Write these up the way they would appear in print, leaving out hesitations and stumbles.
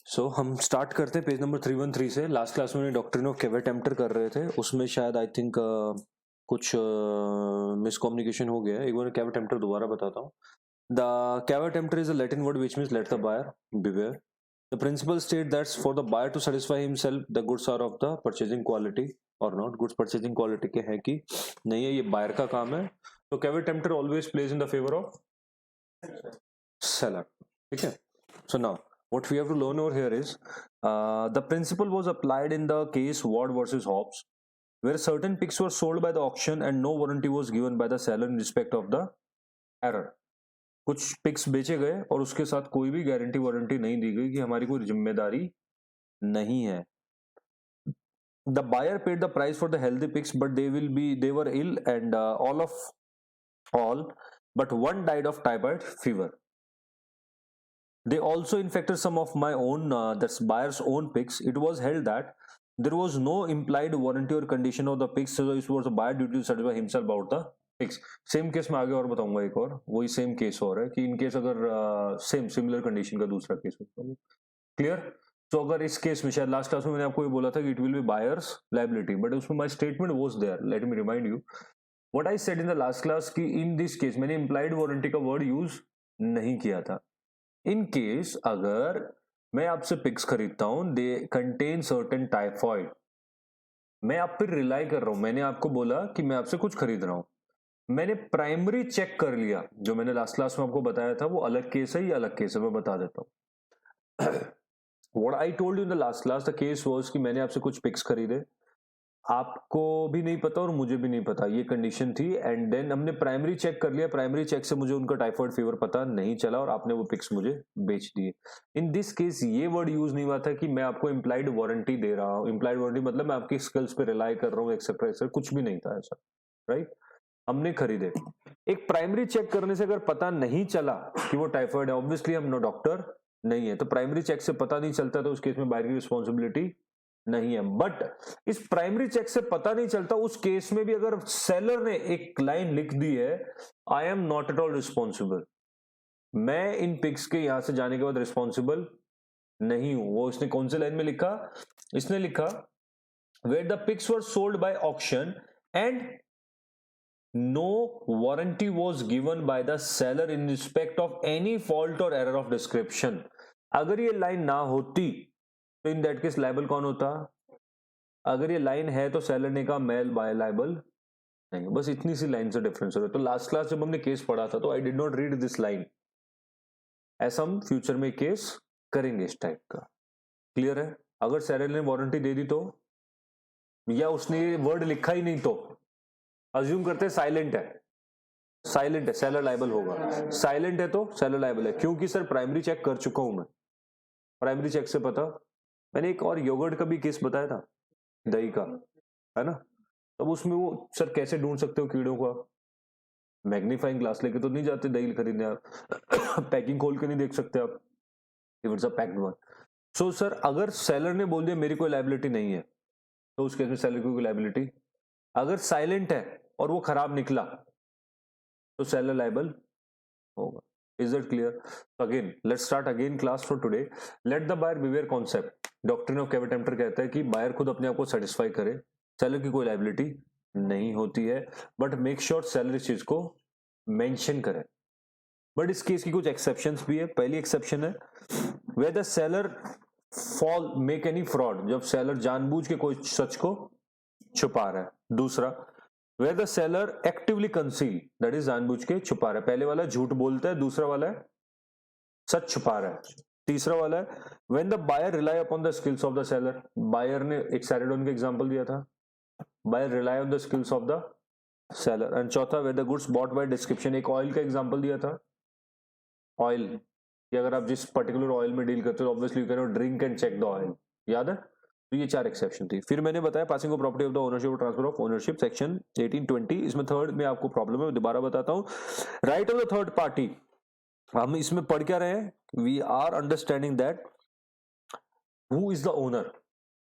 सो हम स्टार्ट करते हैं पेज नंबर 313 से। लास्ट क्लास में डॉक्ट्रिन ऑफ कैवेटेम्प्टर कर रहे थे, उसमें शायद आई थिंक कुछ मिसकम्युनिकेशन हो गया है। एक बार कैवेटेम्प्टर दोबारा बताता हूँ। The caveat emptor is a Latin word which means let the buyer beware. The principle state that for the buyer to satisfy himself the goods are of the purchasing quality or not. Goods purchasing quality के हैं कि नहीं है, ये buyer का काम है। तो कैवेटेम्प्टर always plays in the favor of seller. ठीक है। So now what we have to learn over here is the principle was applied in the case Ward versus Hobbs, where certain picks were sold by the auction and no warranty was given by the seller in respect of the error. कुछ pics बेचे गए और उसके साथ कोई भी guarantee warranty नहीं दी गई कि हमारी कोई जिम्मेदारी नहीं है। The buyer paid the price for the healthy picks, but they were ill and all but one died of typhoid fever. They also infected some of my own, that's buyer's own pigs. It was held that there was no implied warranty or condition of the pigs, so it was a buyer duty to satisfy himself about the pigs. Same case में आगे और बताऊंगा, एक और वही same case हो रहा है कि इन केस अगर सेम सिमिलर कंडीशन का दूसरा केस होता है। क्लियर? तो अगर इस केस में शायद लास्ट क्लास में मैंने आपको ये बोला था कि it will be buyer's liability, but उसमें my statement was there. Let me remind you what I said in the last class कि इन दिस केस मैंने इम्प्लाइड वारंटी का वर्ड यूज नहीं किया था। इन केस अगर मैं आपसे पिक्स खरीदता हूं, दे कंटेन सर्टेन टाइफॉइड, मैं आप पर रिलाई कर रहा हूं, मैंने आपको बोला कि मैं आपसे कुछ खरीद रहा हूं, मैंने प्राइमरी चेक कर लिया, जो मैंने लास्ट क्लास में आपको बताया था वो अलग केस है, ये अलग केस है, मैं बता देता हूं। What I told you in the last class, the case was कि मैंने आपसे कुछ पिक्स खरीदे, आपको भी नहीं पता और मुझे भी नहीं पता, ये कंडीशन थी, एंड देन हमने प्राइमरी चेक कर लिया, प्राइमरी चेक से मुझे उनका टाइफाइड फीवर पता नहीं चला और आपने वो पिक्स मुझे बेच दिए। इन दिस केस ये वर्ड यूज नहीं हुआ था कि मैं आपको इम्प्लाइड वारंटी दे रहा हूं। इम्प्लाइड वारंटी मतलब मैं आपकी स्किल्स पे रिलाई कर रहा हूँ, एक्सेट्रा एक्सेट्रा, कुछ भी नहीं था ऐसा, राइट? हमने खरीदे, एक प्राइमरी चेक करने से अगर पता नहीं चला कि वो टाइफाइड है, ऑब्वियसली हम नो डॉक्टर नहीं है, तो प्राइमरी चेक से पता नहीं चलता तो उस केस में बायर की रिस्पॉन्सिबिलिटी नहीं है। बट इस प्राइमरी चेक से पता नहीं चलता उस केस में भी अगर सेलर ने एक लाइन लिख दी है, I am not at all responsible, मैं इन पिक्स के यहां से जाने के बाद रिस्पॉन्सिबल नहीं हूं, वो इसने कौन से लाइन में लिखा? इसने लिखा where the pics were sold by auction and no warranty was given by the seller in respect of any fault और एरर ऑफ डिस्क्रिप्शन। अगर ये लाइन ना होती तो इन दैट केस लायबल कौन होता? अगर ये लाइन है तो सेलर ने कहा मैं बाय लायबल नहीं, बस इतनी सी लाइन से डिफरेंस हो रहा है। तो लास्ट क्लास जब हमने केस पढ़ा था तो I did not read this line, ऐसा हम फ्यूचर में केस करेंगे इस टाइप का। क्लियर है? अगर सेलर ने वारंटी दे दी तो, या उसने वर्ड लिखा ही नहीं तो, अज्यूम करते हैं साइलेंट है, साइलेंट है, सेलर लायबल होगा, साइलेंट है तो सेलर लायबल है, क्योंकि सर प्राइमरी चेक कर चुका हूं मैं, प्राइमरी चेक से पता। मैंने एक और योगर्ट का भी केस बताया था, दही का, है ना? तब उसमें वो सर कैसे ढूंढ सकते हो कीड़ों को? आप मैग्नीफाइंग ग्लास लेके तो नहीं जाते दही खरीदने, आप पैकिंग खोल के नहीं देख सकते आप, if it's a packed one. So sir अगर सेलर ने बोल दिया मेरी कोई लायबिलिटी नहीं है, तो उस केस में सेलर की कोई लायबिलिटी, अगर साइलेंट है और वो खराब निकला तो सेलर लायबल होगा। Is that clear? So again, let's start again class for today. Let the buyer beware concept. Doctrine of caveat emptor कहता है कि बायर खुद अपने आप को सेटिस्फाई करे, सेलर की कोई लायबिलिटी नहीं होती है, बट मेक श्योर सेलर इस चीज को मेंशन करे। बट इस केस की कुछ एक्सेप्शंस भी है। पहली एक्सेप्शन है where the seller fall make any fraud, जब सेलर जानबूझ के कोई सच को छुपा रहा है। दूसरा where the seller actively conceal, that is जानबूझ के छुपा रहा है। पहले वाला झूठ बोलता है, दूसरा वाला है सच छुपा रहा है। तीसरा वाला है when the buyer rely upon the skills of the seller, buyer ने एक सैरेडोन का एग्जांपल दिया था, buyer rely on the skills of the seller. And चौथा where the goods bought by description, एक ऑयल का एग्जांपल दिया था, ऑयल कि अगर आप जिस पर्टिकुलर ऑयल में डील करते हो obviously you can not drink and check the oil, याद है? तो ये चार एक्सेप्शन थी। फिर मैंने बताया passing of property of the ownership और ट्रांसफर ऑफ ओनरशिप सेक्शन 1820, इसमें थर्ड में आपको प्रॉब्लम है, दोबारा बताता हूं। Right of the third party, हम इसमें पढ़ क्या रहे हैं? We are understanding that who is the owner,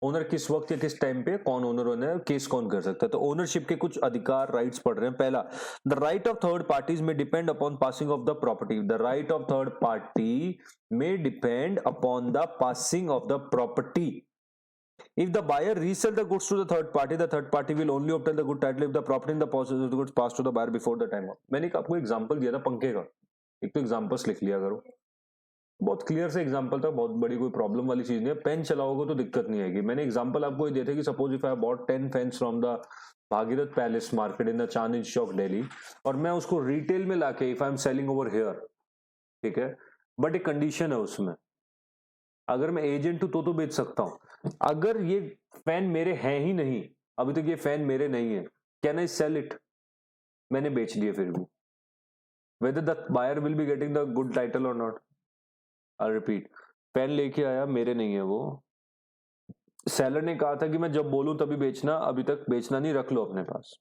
owner किस वक्त या किस टाइम पे कौन ओनर होना है, केस कौन कर सकता है। तो ओनरशिप के कुछ अधिकार राइट्स पढ़ रहे हैं। पहला, the right of third parties में depend upon passing of the property. The right of third party में depend upon the passing of the property. If the buyer resell the goods to the third party will only obtain the good title if the property in the possession of the goods passed to the buyer before the time of। मैंने आपको example दिया था पंखे का, एक तो examples लिख लिया करो, बहुत क्लियर से एग्जांपल था, बहुत बड़ी कोई प्रॉब्लम वाली चीज नहीं है। पेन चलाओगे तो दिक्कत नहीं आएगी। मैंने एग्जांपल आपको ये दिया था कि suppose if I bought 10 fans from the Bhagirath palace market in the Chandni Chowk Delhi, और मैं उसको रिटेल में लाके if I am selling over here, ठीक है, बट एक कंडीशन है उसमें, अगर मैं एजेंट हूं तो बेच सकता हूं। अगर ये फैन मेरे हैं ही नहीं, अभी तक ये फैन मेरे नहीं है, कैन आई सेल इट? मैंने बेच दिए फिर भी, whether the buyer will be getting the good title और नॉट। आई रिपीट, फैन लेके आया, मेरे नहीं है वो, सेलर ने कहा था कि मैं जब बोलूं तभी बेचना, अभी तक बेचना नहीं, रख लो अपने पास।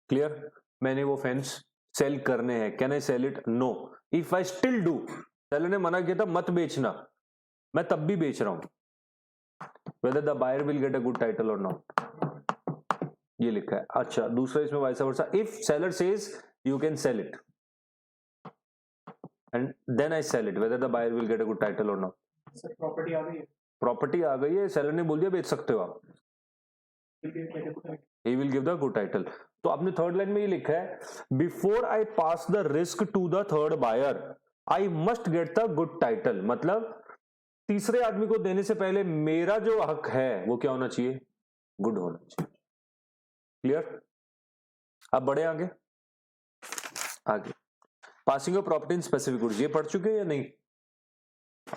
क्लियर? मैंने वो फैंस सेल करने हैं, can I sell it? No. If I still do, seller ने मना किया था मत बेचना, मैं तब भी बेच रहा हूं, whether the buyer will get a good title or not, ये लिखा है। अच्छा, दूसरा इसमें vice versa, if seller says you can sell it and then I sell it, whether the buyer will get a good title or not। Sir property आ गई है, property आ गई है, सेलर ने बोल दिया बेच सकते हो आप, he will give the good title। तो आपने थर्ड लाइन में ये लिखा है, before I pass the risk to the third buyer I must get the good title. मतलब तीसरे आदमी को देने से पहले मेरा जो हक है वो क्या होना चाहिए? गुड होना चाहिए। क्लियर? अब बढ़े आगे। Passing of property in specific goods, ये पढ़ चुके हैं या नहीं?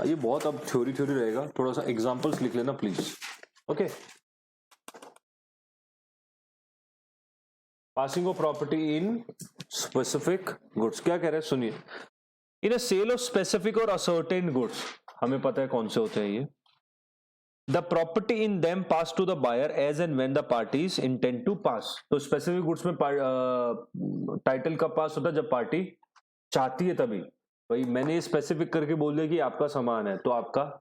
ये बहुत अब थ्योरी रहेगा, थोड़ा सा एग्जांपल्स लिख लेना please. Okay, passing of property in specific goods क्या कह रहे हैं, सुनिए। In a sale of specific और असर्टेन गुड्स, हमें पता है कौन से होते हैं ये। The property in them pass to the buyer as and when the parties intend to pass. तो स्पेसिफिक गुड्स में टाइटल कब पास होता है? जब पार्टी चाहती है तभी। भाई मैंने स्पेसिफिक करके बोल दिया कि आपका सामान है, तो आपका,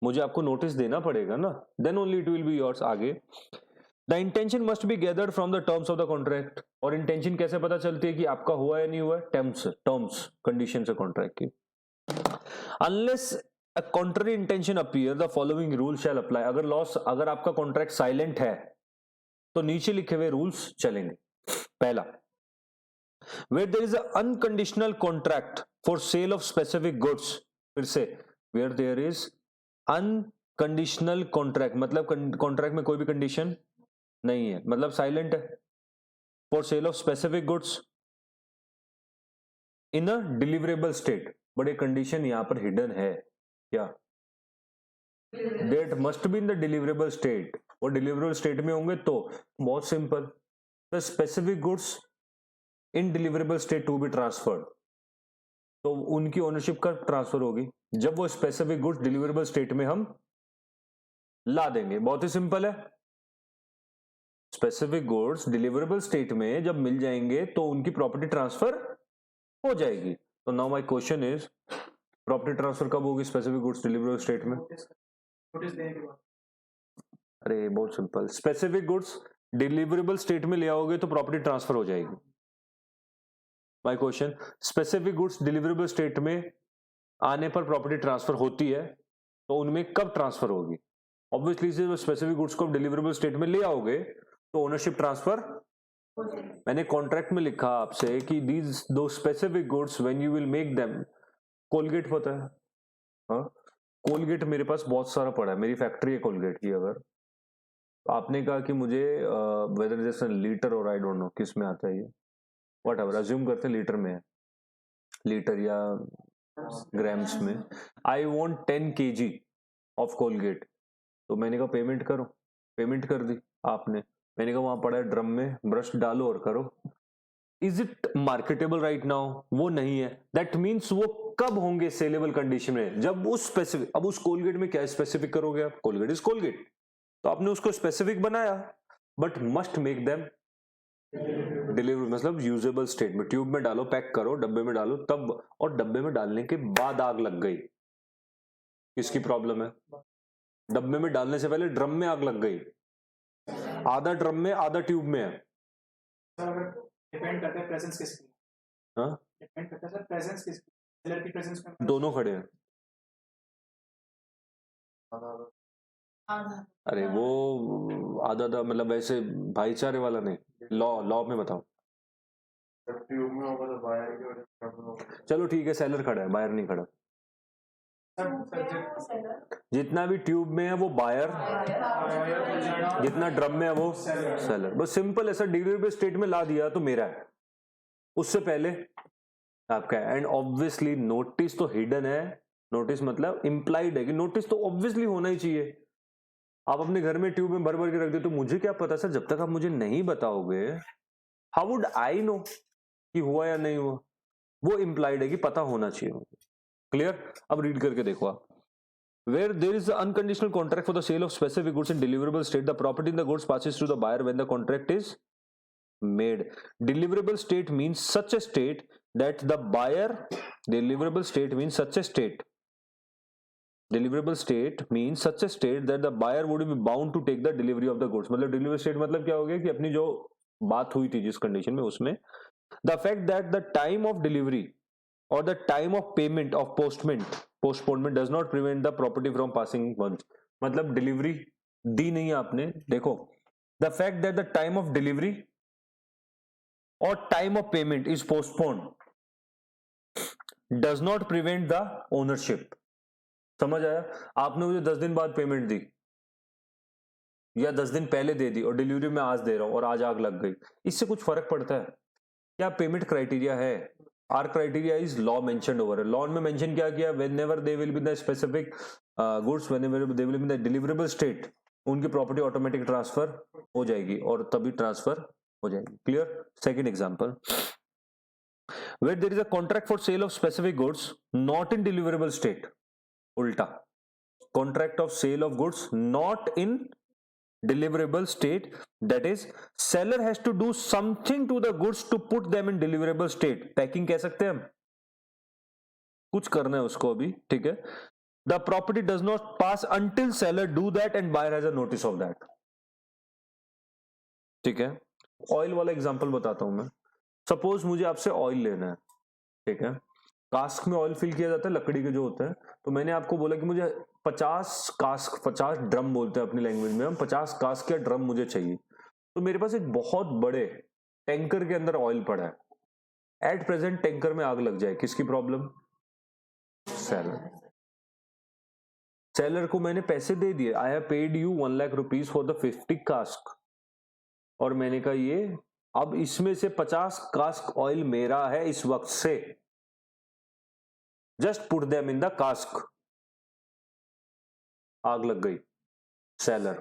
मुझे आपको नोटिस देना पड़ेगा ना, then only it will be yours. आगे, the intention must be gathered from the terms of the contract. और इंटेंशन कैसे पता चलती है कि आपका हुआ या नहीं हुआ? टर्म्स कंडीशन से कॉन्ट्रैक्ट की। Unless a contrary intention appear, the following rule shall apply। अगर आपका कॉन्ट्रैक्ट साइलेंट है तो नीचे लिखे हुए रूल्स चलेंगे। पहला, where there is an unconditional contract for sale of specific goods। फिर से, where there is unconditional contract, मतलब कॉन्ट्रैक्ट में कोई भी कंडीशन नहीं है, मतलब साइलेंट है। for sale of specific goods in a deliverable state, बड़े कंडीशन यहां पर हिडन है क्या? That must be in the deliverable state, और डिलीवरेबल स्टेट में होंगे तो बहुत simple, the specific goods in deliverable state to be transferred. तो उनकी ओनरशिप कब ट्रांसफर होगी? जब वो स्पेसिफिक गुड्स डिलीवरेबल स्टेट में हम ला देंगे। बहुत ही सिंपल है, स्पेसिफिक गुड्स डिलीवरेबल स्टेट में जब मिल जाएंगे तो उनकी प्रॉपर्टी ट्रांसफर हो जाएगी। तो now my question is, property transfer कब होगी स्पेसिफिक गुड्स डिलीवरेबल स्टेट में? नोटिस देने के बाद। अरे बहुत simple, specific goods deliverable state में ले आओगे तो प्रॉपर्टी ट्रांसफर हो जाएगी। My question, specific goods deliverable state में आने पर प्रॉपर्टी ट्रांसफर होती है, तो उनमें कब ट्रांसफर होगी? ऑब्वियसली से स्पेसिफिक गुड्स को डिलीवरेबल स्टेट में ले आओगे तो ओनरशिप ट्रांसफर। मैंने कॉन्ट्रैक्ट में लिखा आपसे कि दीज दो specific goods when you will make them, Colgate पता है? हाँ, कोलगेट मेरे पास बहुत सारा पड़ा है, मेरी फैक्ट्री है कोलगेट की। अगर आपने कहा कि मुझे वेदर जैसे लीटर और आई डोंट नो किस में आता है ये, वट एवर, अज्यूम करते हैं लीटर में है, लीटर या ग्राम्स में, I want 10 kg of Colgate. तो मैंने कहा पेमेंट करो, पेमेंट कर दी आपने, मैंने कहा वहां पड़ा है ड्रम में, ब्रश डालो और करो। Is it marketable right now? वो नहीं है। दैट मीन्स वो कब होंगे सेलेबल कंडीशन में? जब उस स्पेसिफिक, अब उस कोलगेट में क्या स्पेसिफिक करोगे आप? कोलगेट इज कोलगेट, तो आपने उसको स्पेसिफिक बनाया, but must make them deliver, मतलब यूजेबल स्टेट में। ट्यूब में डालो, पैक करो, डब्बे में डालो तब, और डब्बे में डालने के बाद आग लग गई, किसकी प्रॉब्लम है? डब्बे में डालने से पहले ड्रम में आग लग गई, आधा ड्रम में आधा ट्यूब में है। सर अगर डिपेंड करता है प्रेजेंस किसकी, हाँ डिपेंड करता है सर प्रेजेंस किसकी, सेलर की प्रेजेंस में दोनों खड़े हैं। अरे वो आधा आधा मतलब वैसे भाईचारे वाला नहीं, लॉ में बताओ। ट्यूब में होगा तो बायर की वजह से ड्रम में होगा। चलो ठीक है, सेलर खड़ा है, बायर नहीं खड़ा। जितना भी ट्यूब में है वो बायर, जितना ड्रम में है वो सेलर। बस सिंपल ऐसा डिलीवरेबल स्टेट में ला दिया तो मेरा है, उससे पहले आपका है। एंड ऑब्वियसली नोटिस तो हिडन है, नोटिस मतलब इंप्लाइड है कि नोटिस तो ऑब्वियसली होना ही चाहिए। आप अपने घर में ट्यूब में भर भर के रख दे तो मुझे क्या पता सर, जब तक आप मुझे नहीं बताओगे हाउ वुड आई नो कि हुआ या नहीं हुआ। वो इंप्लाइड है कि पता होना चाहिए मुझे। क्लियर? अब रीड करके देखो आप। Where there is an unconditional contract for the sale of specific goods in deliverable state, the property in the goods passes to the buyer when the contract is made. Deliverable state means such a state that the buyer, deliverable state means such a state. Deliverable state means such a state that the buyer would be bound to take the delivery of the goods. मतलब deliverable state मतलब क्या हो गया कि अपनी जो बात हुई थी जिस कंडीशन में, उसमें the fact that the time of delivery or the time of payment of postponement does not prevent the property from passing once. मतलब डिलीवरी दी नहीं है आपने, देखो the fact that the time of delivery or time of payment is postponed does not prevent the ownership. समझ आया? आपने मुझे 10 दिन बाद पेमेंट दी या 10 दिन पहले दे दी और डिलीवरी में आज दे रहा हूं और आज आग लग गई, इससे कुछ फर्क पड़ता है क्या? पेमेंट क्राइटेरिया है। Our criteria is law mentioned over है। लॉ में मेंशन क्या किया? Whenever they will be the specific goods, whenever they will be the deliverable state, उनकी प्रॉपर्टी ऑटोमेटिक ट्रांसफर हो जाएगी और तभी ट्रांसफर हो जाएगी। Clear? Second example, where there is a contract for sale of specific goods not in deliverable state. उल्टा, contract of sale of goods not in deliverable state, that is seller has to do something to the goods to put them in deliverable state. Packing कह सकते हैं हम, कुछ करना है उसको अभी, ठीक है। The property does not pass until seller do that and buyer has a notice of that. ठीक है। ऑयल वाला एग्जांपल बताता हूं मैं। सपोज मुझे आपसे ऑयल लेना है, ठीक है। कास्क में ऑयल फिल किया जाता है, लकड़ी के जो होते हैं। तो मैंने आपको बोला कि मुझे 50 कास्क, 50 ड्रम बोलते हैं अपनी लैंग्वेज में हम, 50 कास्क या ड्रम मुझे चाहिए। तो मेरे पास एक बहुत बड़े टैंकर के अंदर ऑयल पड़ा है। एट प्रेजेंट टैंकर में आग लग जाए, किसकी प्रॉब्लम? सेलर। सेलर को मैंने पैसे दे दिए, I have paid you 1 lakh rupees for the 50 cask, और मैंने कहा ये अब इसमें से 50 कास्क ऑयल मेरा है इस वक्त से, just put them in the cask. आग लग गई, सेलर,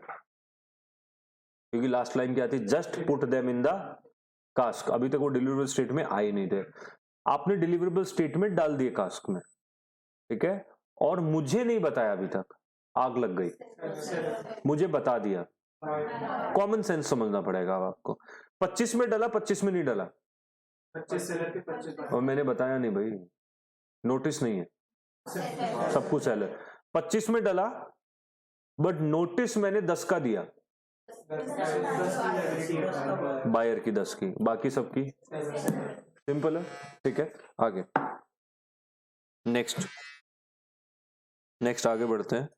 क्योंकि लास्ट लाइन क्या थी? Just put them in the cask. अभी तक वो डिलीवरेबल स्टेट में आए नहीं थे, आपने डिलीवरेबल स्टेट में डाल दिए कास्क में, ठीक है, और मुझे नहीं बताया अभी तक, आग लग गई, मुझे बता दिया। कॉमन सेंस समझना पड़ेगा अब आपको। 25 में डाला, 25 में नहीं डाला, 25 सेलर के 25 और मैंने बताया नहीं भाई, नोटिस नहीं है, सब कुछ सेलर। 25 में डाला बट नोटिस मैंने 10 का दिया, बायर की 10 की, बाकी सबकी सिंपल है, ठीक है। आगे नेक्स्ट आगे बढ़ते हैं।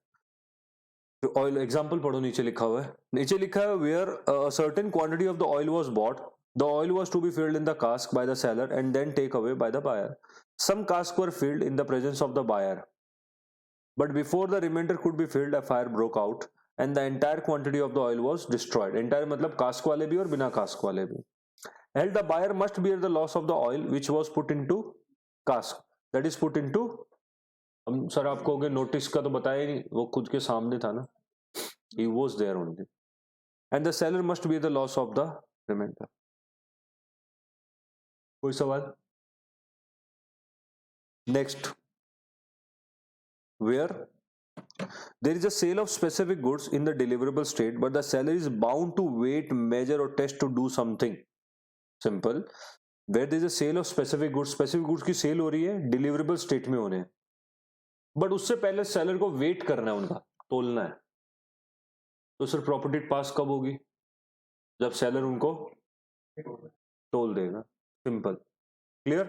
तो ऑयल एग्जांपल पढ़ो, नीचे लिखा हुआ है, नीचे लिखा है where a certain quantity of the oil was bought, the oil was to be filled in the cask by the seller and then take away by the buyer. Some casks were filled in the presence of the buyer, but before the remainder could be filled a fire broke out and the entire quantity of the oil was destroyed. Entire मतलब cask वाले भी और बिना cask वाले भी। Held the buyer must bear the loss of the oil which was put into cask, that is put into, हम sir आप कहोगे नोटिस का तो बताया ही नहीं, वो खुद के सामने था ना, he was there only, and the seller must bear the loss of the remainder. कोई सवाल? Next, where there is a sale of specific goods in the deliverable state but the seller is bound to wait, measure or test to do something. Simple, where there is a sale of specific goods की cell हो रही है, deliverable state में होने, but उससे पहले seller को wait करना है, उनका तोलना है, तो सर प्रॉपर्टी पास कब होगी? जब सेलर उनको तोल देगा। Simple, clear.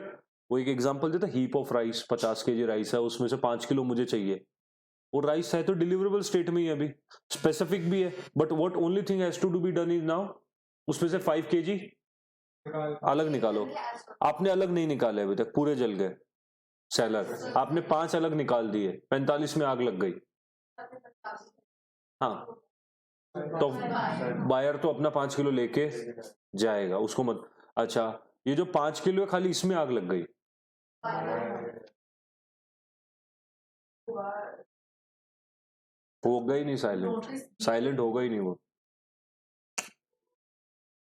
वो एक एग्जांपल देता, heap of rice, 50 KG rice है, उसमें से 5 किलो मुझे चाहिए। वो राइस है तो डिलीवरेबल स्टेट में ही है, अभी स्पेसिफिक भी है, but what only thing has to be done is now उसमें से 5 केजी अलग निकालो। आपने अलग नहीं निकाले अभी तक, पूरे जल गए। सेलर आपने 5 अलग निकाल दिए, 45 में आग लग गई। हाँ, तो बायर तो अपना 5 किलो लेके जाएगा, उसको मत। अच्छा, ये जो 5 किलो है खाली इसमें आग लग गई, होगा ही नहीं, साइलेंट होगा ही नहीं वो।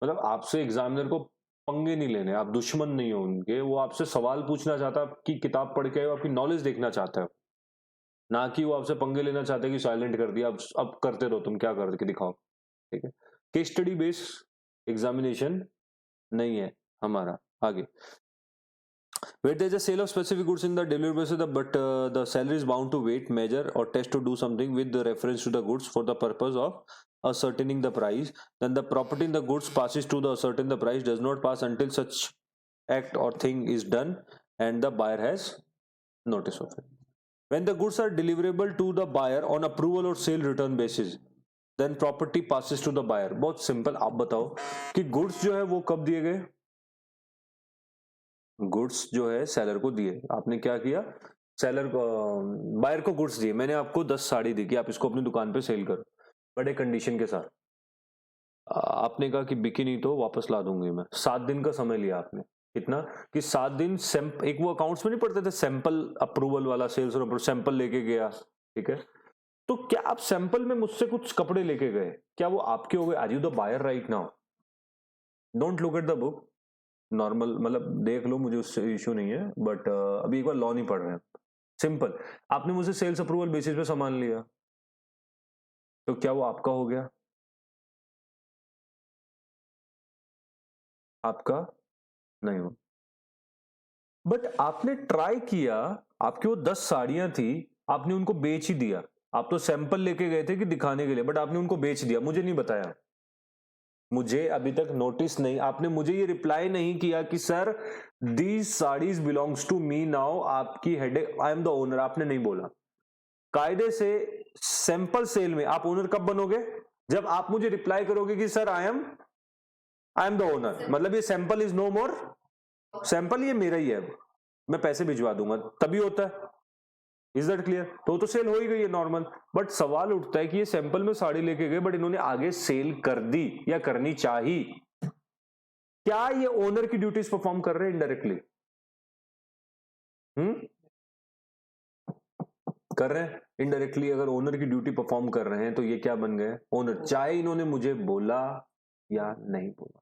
मतलब आपसे एग्जामिनर को पंगे नहीं लेने, आप दुश्मन नहीं हो उनके, वो आपसे सवाल पूछना चाहता है, आपकी किताब पढ़ के आपकी नॉलेज देखना चाहता है, ना कि वो आपसे पंगे लेना चाहते हैं कि साइलेंट कर दिया, अब करते रहो, तुम क्या करके दिखाओ। ठीक है, केस स्टडी बेस एग्जामिनेशन नहीं है हमारा। आगे, where there is a sale of specific goods in the delivery basis, but the seller is bound to wait, measure or test to do something with the reference to the goods for the purpose of ascertaining the price, then the property in the goods passes to the ascertain the price does not pass until such act or thing is done and the buyer has notice of it. When the goods are deliverable to the buyer on approval or sale return basis, then property passes to the buyer. बहुत simple, आप बताओ कि goods जो है वो कब दिए गए? गुड्स जो है सेलर को दिए, आपने क्या किया? सेलर को, बायर को गुड्स दिए, मैंने आपको 10 साड़ी दी कि आप इसको अपनी दुकान पे सेल करो, बड़े कंडीशन के साथ। आपने कहा कि बिकी नहीं तो वापस ला दूंगी मैं। 7 दिन का समय लिया आपने, कितना कि 7 दिन। एक वो अकाउंट्स में नहीं पढ़ते थे सैंपल अप्रूवल वाला, सेल्स और सैंपल लेके गया, ठीक है। तो क्या आप सैंपल में मुझसे कुछ कपड़े लेके गए, क्या वो आपके हो गए? Are you the buyer right now? Don't look at the book, normal, मतलब देख लो, मुझे उससे इश्यू नहीं है, बट अभी एक बार लॉ नहीं पढ़ रहे हैं। सिंपल, आपने मुझसे सेल्स अप्रूवल बेसिस पे सामान लिया, तो क्या वो आपका हो गया? आपका नहीं हो। बट आपने ट्राई किया, आपकी वो 10 साड़ियां थी, आपने उनको बेच ही दिया। आप तो सैंपल लेके गए थे कि दिखाने के लिए, बट आपने उनको बेच दिया, मुझे नहीं बताया, मुझे अभी तक नोटिस नहीं, आपने मुझे ये रिप्लाई नहीं किया कि sir these saris belongs to me now, आपकी headache, I am the owner, आपने नहीं बोला। कायदे से सैंपल सेल में आप ओनर कब बनोगे? जब आप मुझे रिप्लाई करोगे कि sir I am the owner, मतलब ये sample is no more, sample ये मेरा ही है, मैं पैसे भिजवा दूंगा, तभी होता है। Is that clear? तो सेल हो ही गई है नॉर्मल। बट सवाल उठता है कि ये सैंपल में साड़ी लेके गए, बट इन्होंने आगे सेल कर दी या करनी चाहिए, क्या ये ओनर की ड्यूटीज परफॉर्म कर रहे हैं इनडायरेक्टली? कर रहे हैं इनडायरेक्टली। अगर ओनर की ड्यूटी परफॉर्म कर रहे हैं तो ये क्या बन गए? ओनर, चाहे इन्होंने मुझे बोला या नहीं बोला।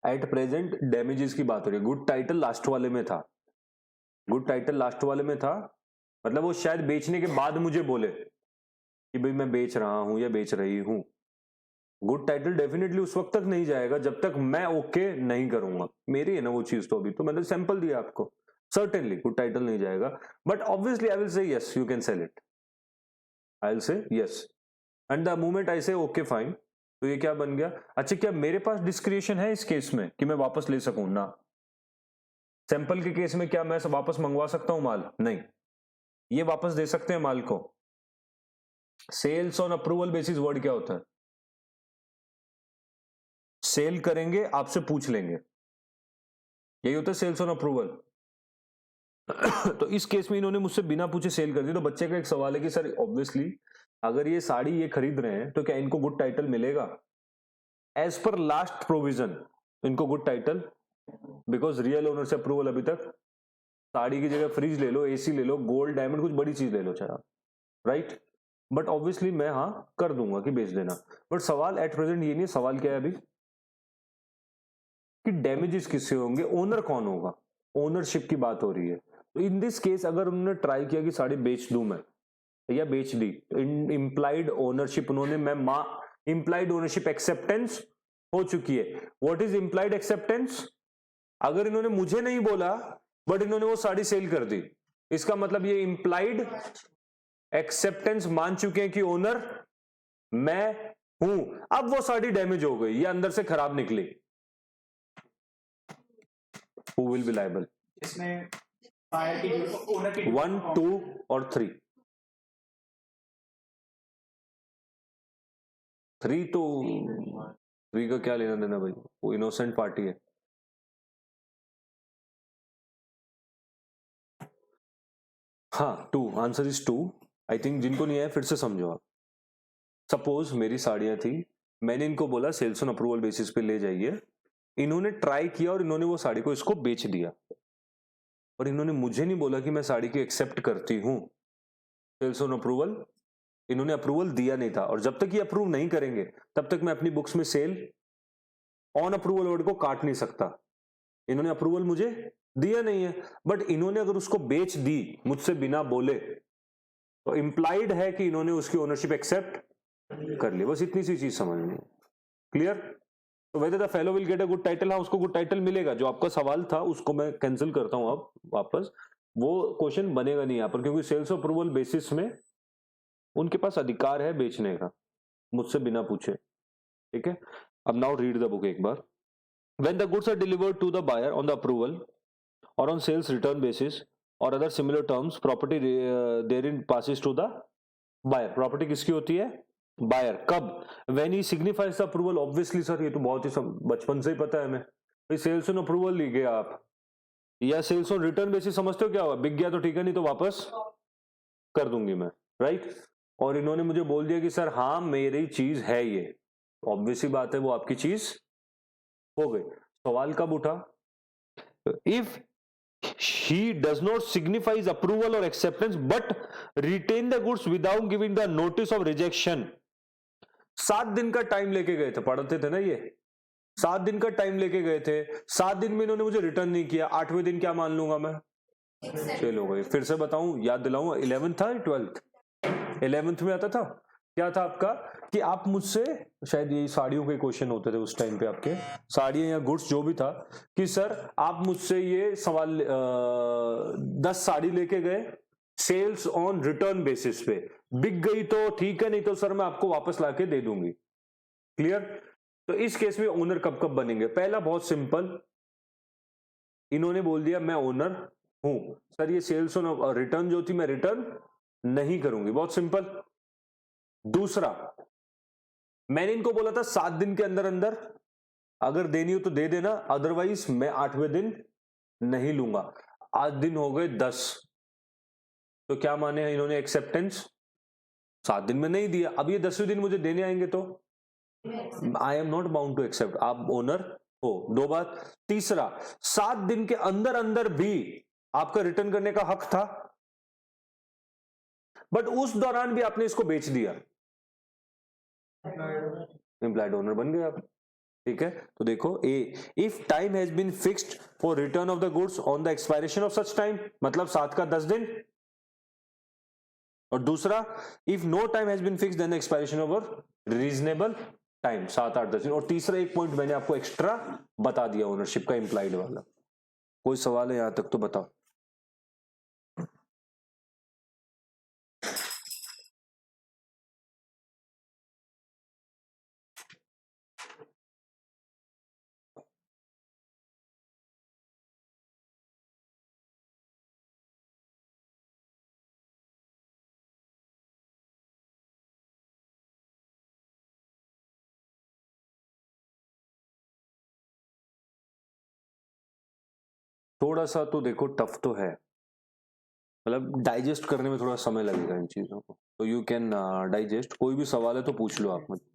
एट प्रेजेंट डैमेजेस की बात हो रही है, गुड टाइटल लास्ट वाले में था, गुड टाइटल लास्ट वाले में था, मतलब वो शायद बेचने के बाद मुझे बोले कि भाई मैं बेच रहा हूं या बेच रही हूं। गुड टाइटल डेफिनेटली उस वक्त तक नहीं जाएगा जब तक मैं ओके नहीं करूंगा, मेरी है ना वो चीज, तो अभी तो मैंने सैंपल दिया आपको, सर्टेनली गुड टाइटल नहीं जाएगा, but obviously I will say yes you can sell it, I will say yes, and the moment I से ओके फाइन, तो ये क्या बन गया? अच्छा, क्या मेरे पास डिस्क्रिप्शन है इस केस में कि मैं वापस ले सकूं? ना। सैंपल के केस में क्या मैं वापस मंगवा सकता हूं माल? नहीं। ये वापस दे सकते हैं माल को। Sales on approval basis word क्या होता है? सेल करेंगे, आपसे पूछ लेंगे, यही होता है सेल्स ऑन अप्रूवल। तो इस केस में इन्होंने मुझसे बिना पूछे सेल कर दी। तो बच्चे का एक सवाल है कि सर ऑब्वियसली अगर ये साड़ी ये खरीद रहे हैं तो क्या इनको गुड टाइटल मिलेगा? एज पर लास्ट प्रोविजन इनको good title, because real owner से अप्रूवल अभी तक, साड़ी की जगह फ्रिज ले लो, एसी ले लो, गोल्ड डायमंड कुछ बड़ी चीज ले लो चाहे आप, राइट। बट ऑब्वियसली मैं हाँ कर दूंगा कि बेच देना, बट सवाल एट प्रेजेंट ये नहीं, सवाल क्या है अभी कि डैमेजेस किससे होंगे, ओनर कौन होगा, ओनरशिप की बात हो रही है। तो इन दिस केस अगर उन्होंने ट्राई किया कि साड़ी बेच दूं मैं या बेच दी, इम्प्लाइड ओनरशिप उन्होंने, मैं इंप्लाइड ओनरशिप एक्सेप्टेंस हो चुकी है। What is implied acceptance? अगर इन्होंने मुझे नहीं बोला बट इन्होंने वो साड़ी सेल कर दी, इसका मतलब ये इंप्लाइड एक्सेप्टेंस मान चुके हैं कि ओनर मैं हूं। अब वो साड़ी डैमेज हो गई, ये अंदर से खराब निकली, हु विल बी लायबल? इसमें बायर की ओनर की 1, 2 और 3। 3 तो 3 का क्या लेना देना भाई, वो इनोसेंट पार्टी है। हाँ 2, आंसर इज 2। आई थिंक जिनको नहीं आया फिर से समझो आप। सपोज मेरी साड़ियां थी, मैंने इनको बोला सेल्स ऑन अप्रूवल बेसिस पे ले जाइए, इन्होंने ट्राई किया और इन्होंने वो साड़ी को इसको बेच दिया, और इन्होंने मुझे नहीं बोला कि मैं साड़ी को एक्सेप्ट करती हूं। सेल्स ऑन अप्रूवल, इन्होंने अप्रूवल दिया नहीं था, और जब तक ये अप्रूव नहीं करेंगे तब तक मैं अपनी बुक्स में सेल ऑन अप्रूवल वर्ड को काट नहीं सकता। इन्होंने अप्रूवल मुझे दिया नहीं है, बट इन्होंने अगर उसको बेच दी मुझसे बिना बोले, तो इंप्लाइड है कि इन्होंने उसकी ओनरशिप एक्सेप्ट कर ली। बस इतनी सी चीज समझनी है। क्लियर? तो whether the fellow will get a good title, हाँ उसको गुड टाइटल मिलेगा। जो आपका सवाल था उसको मैं कैंसिल करता हूं अब वापस, वो क्वेश्चन बनेगा नहीं यहां पर, क्योंकि सेल्स अप्रूवल बेसिस में उनके पास अधिकार है बेचने का मुझसे बिना पूछे। ठीक है, अब नाउ रीड द बुक एक बार। When the goods are delivered to the buyer on the approval or on sales return basis or other similar terms, property therein passes to the buyer. Property किसकी होती है? Buyer. कब? When he signifies the approval. Obviously sir, ये तो बहुत ही बचपन से ही पता है हमें भाई। सेल्स ऑन अप्रूवल लिख गया आप, या सेल्स ऑन रिटर्न बेसिस समझते हो क्या हुआ? बिक गया तो ठीक है, नहीं तो वापस कर दूंगी मैं, राइट? और इन्होंने मुझे बोल दिया कि सर हाँ मेरी चीज है ये, ऑब्वियसली बात है वो आपकी चीज हो गई। सवाल कब उठा? If he does not signifies approval or acceptance but retain the goods without giving the notice of rejection। 7 दिन का टाइम लेके गए थे, पढ़ते थे ना ये, 7 दिन का टाइम लेके गए थे, 7 दिन में इन्होंने मुझे रिटर्न नहीं किया, 8वें दिन क्या मान लूंगा मैं? सेल हो गई। फिर से बताऊं, याद दिलाऊं, 11th था 12th? 11th में आता था, क्या था आपका कि आप मुझसे, शायद ये साड़ियों के क्वेश्चन होते थे उस टाइम पे आपके, साड़ियां या गुड्स जो भी था, कि सर आप मुझसे ये सवाल 10 साड़ी लेके गए, सेल्स ऑन रिटर्न बेसिस पे, बिक गई तो ठीक है, नहीं तो सर मैं आपको वापस लाके दे दूंगी। क्लियर? तो इस केस में ओनर कब कब बनेंगे? पहला बहुत सिंपल, इन्होंने बोल दिया मैं ओनर हूं, सर ये सेल्स ऑन रिटर्न जो थी मैं रिटर्न नहीं करूंगी, बहुत सिंपल। दूसरा, मैंने इनको बोला था 7 दिन के अंदर अंदर अगर देनी हो तो दे देना, अदरवाइज मैं 8वें दिन नहीं लूंगा। आज दिन हो गए 10, तो क्या माने हैं इन्होंने एक्सेप्टेंस? 7 दिन में नहीं दिया, अब ये 10वें दिन मुझे देने आएंगे तो I am not bound to accept, आप ओनर हो। 2 बात। तीसरा, 7 दिन के अंदर अंदर भी आपका रिटर्न करने का हक था, बट उस दौरान भी आपने इसको बेच दिया, इंप्लाइड ओनर बन गए आप। ठीक है, तो देखो A, if time has been fixed for return of the goods on the expiration of such time, मतलब 7 का 10 दिन। और दूसरा, if no time has been fixed then the expiration of reasonable time, 7, 8, 10 दिन। और तीसरा एक पॉइंट मैंने आपको एक्स्ट्रा बता दिया ओनरशिप का, इंप्लाइड वाला। कोई सवाल है यहां तक तो बताओ। थोड़ा सा तो देखो टफ तो है, मतलब डाइजेस्ट करने में थोड़ा समय लगेगा इन चीजों को, तो यू कैन डाइजेस्ट। कोई भी सवाल है तो पूछ लो आप मुझे।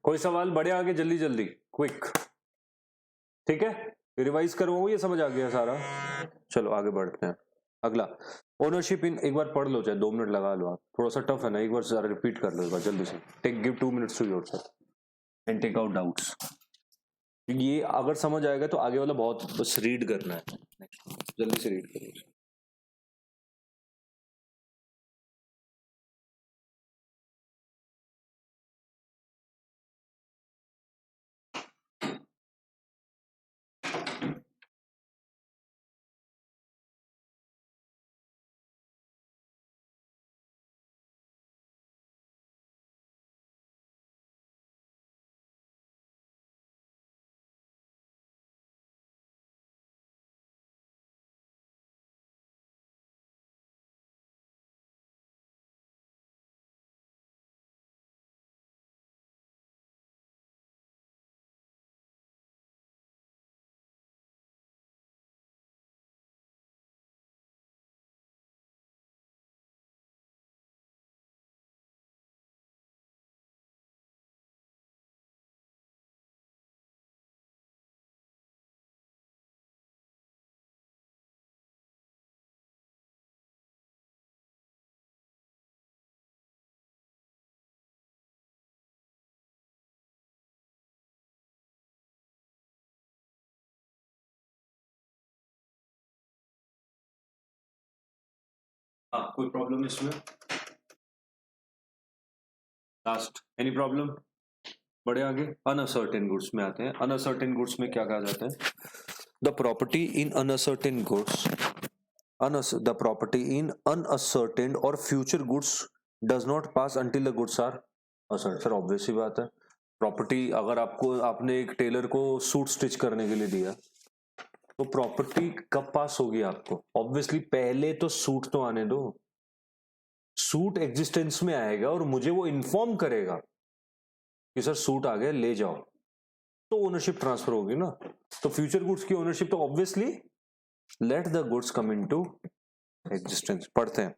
कोई सवाल बड़े आगे, जल्दी जल्दी, क्विक। ठीक है, रिवाइज करवाऊं, ये समझ आ गया सारा? चलो आगे बढ़ते हैं। अगला ओनरशिप इन, एक बार पढ़ लो, चाहे 2 मिनट लगा लो आप, थोड़ा सा टफ है ना, एक बार जरा रिपीट कर लो एक बार जल्दी से। Give 2 minutes to yourself and take out doubts. ये अगर समझ आएगा तो आगे वाला बहुत बस रीड करना है, जल्दी से रीड करो। हाँ, कोई प्रॉब्लम इसमें? Last, any problem? बड़े आगे अनअसर्टेन गुड्स में आते हैं। अनअसर्टेन गुड्स में क्या कहा जाता है? The property in unascertained goods, the property in unascertained और future goods does not pass until the goods are ascertained. Sir obvious सी बात है, प्रॉपर्टी अगर आपको, आपने एक टेलर को सूट स्टिच करने के लिए दिया तो प्रॉपर्टी कब पास होगी आपको? ऑब्वियसली पहले तो सूट तो आने दो, सूट एग्जिस्टेंस में आएगा और मुझे वो इन्फॉर्म करेगा कि सर सूट आ गया ले जाओ, तो ओनरशिप ट्रांसफर होगी ना। तो फ्यूचर गुड्स की ओनरशिप तो obviously let the goods come into existence. पढ़ते हैं।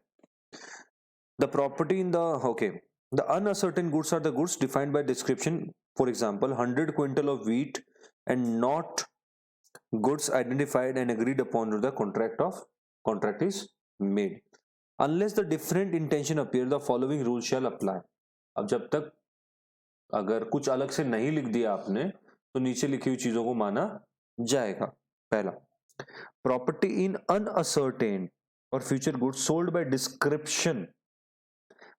The property in the, okay, the unascertained goods are the goods defined by description, for example 100 quintal of wheat and not goods identified and agreed upon to the contract is made unless the different intention appear, the following rules shall apply। अब जब तक अगर कुछ अलग से नहीं लिख दिया आपने तो नीचे लिखी हुई चीजों को माना जाएगा। पहला, प्रॉपर्टी इन अनअसर्टेन और future goods sold by description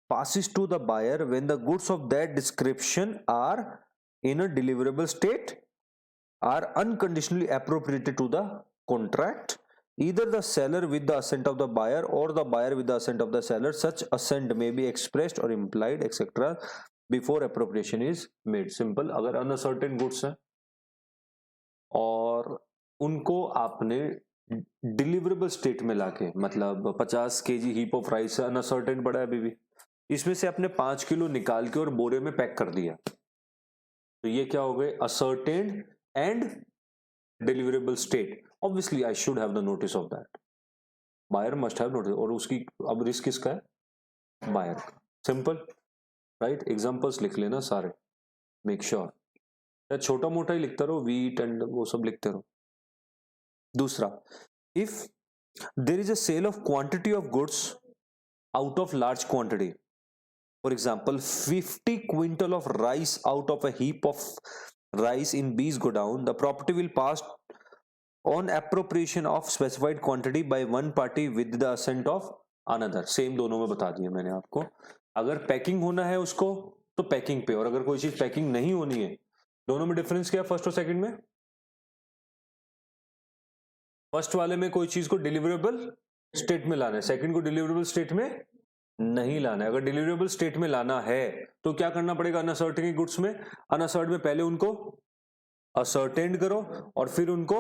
passes to the buyer when the goods of that description are in a deliverable state, are unconditionally appropriated to the contract, either the seller with the assent of the buyer or the buyer with the assent of the seller. Such assent may be expressed or implied etc before appropriation is made। Simple। अगर uncertain goods है और उनको आपने deliverable state में लाके, मतलब 50 kg heap of rice है, uncertain पड़ा है अभी भी, इसमें से आपने 5 किलो निकाल के और बोरे में पैक कर दिया, तो ये क्या हो गए? Ascertain and deliverable state। obviously I should have the notice of that, buyer must have notice, और उसकी अब रिस्क किसका है? बायर का। Simple, right? एग्जांपल्स लिख लेना सारे, मेक श्योर, या छोटा मोटा ही लिखता रहो, वीट एंड वो सब लिखते रहो। दूसरा, if there is a sale of quantity of goods out of large quantity, for example 50 quintal of rice out of a heap of rice in B's godown, the property will pass on appropriation of specified quantity by one party with the assent of another। Same दोनों में बता दिया मैंने आपको। अगर packing होना है उसको तो पैकिंग पे, और अगर कोई चीज पैकिंग नहीं होनी है, दोनों में डिफरेंस क्या है फर्स्ट और सेकंड में? फर्स्ट वाले में कोई चीज को डिलीवरेबल स्टेट में लाना है, सेकंड को डिलीवरेबल स्टेट में नहीं लाना है। अगर डिलीवरेबल स्टेट में लाना है तो क्या करना पड़ेगा? अनअसर्टेन गुड्स में, अनअसर्ट में पहले उनको असर्टेंड करो और फिर उनको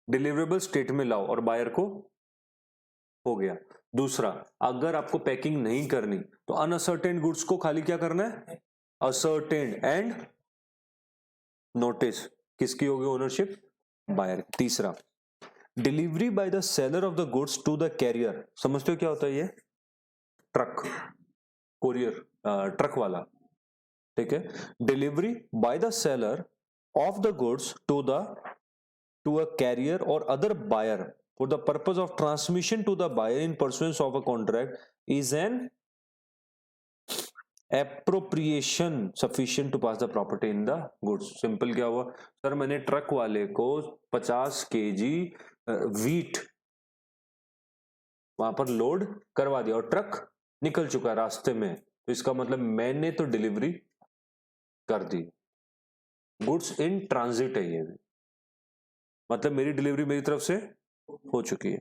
डिलीवरेबल स्टेट में लाओ और बायर को हो गया। दूसरा, अगर आपको पैकिंग नहीं करनी तो अनअसर्टेन गुड्स को खाली क्या करना है? असर्टेंड एंड नोटिस, किसकी होगी ओनरशिप? बायर। तीसरा, delivery by the seller of the goods to the carrier. समझते हो क्या होता है ये? ट्रक, कोरियर, ट्रक वाला। ठीक है, delivery by the seller of the goods to a carrier और other buyer for the purpose of transmission to the buyer in pursuance of a contract is an appropriation sufficient to pass the property in the goods. Simple क्या हुआ sir, मैंने truck वाले को 50 KG wheat वहां पर load करवा दिया और ट्रक निकल चुका है रास्ते में, तो इसका मतलब मैंने तो डिलीवरी कर दी, गुड्स इन ट्रांजिट है ये भी, मतलब मेरी डिलीवरी मेरी तरफ से हो चुकी है।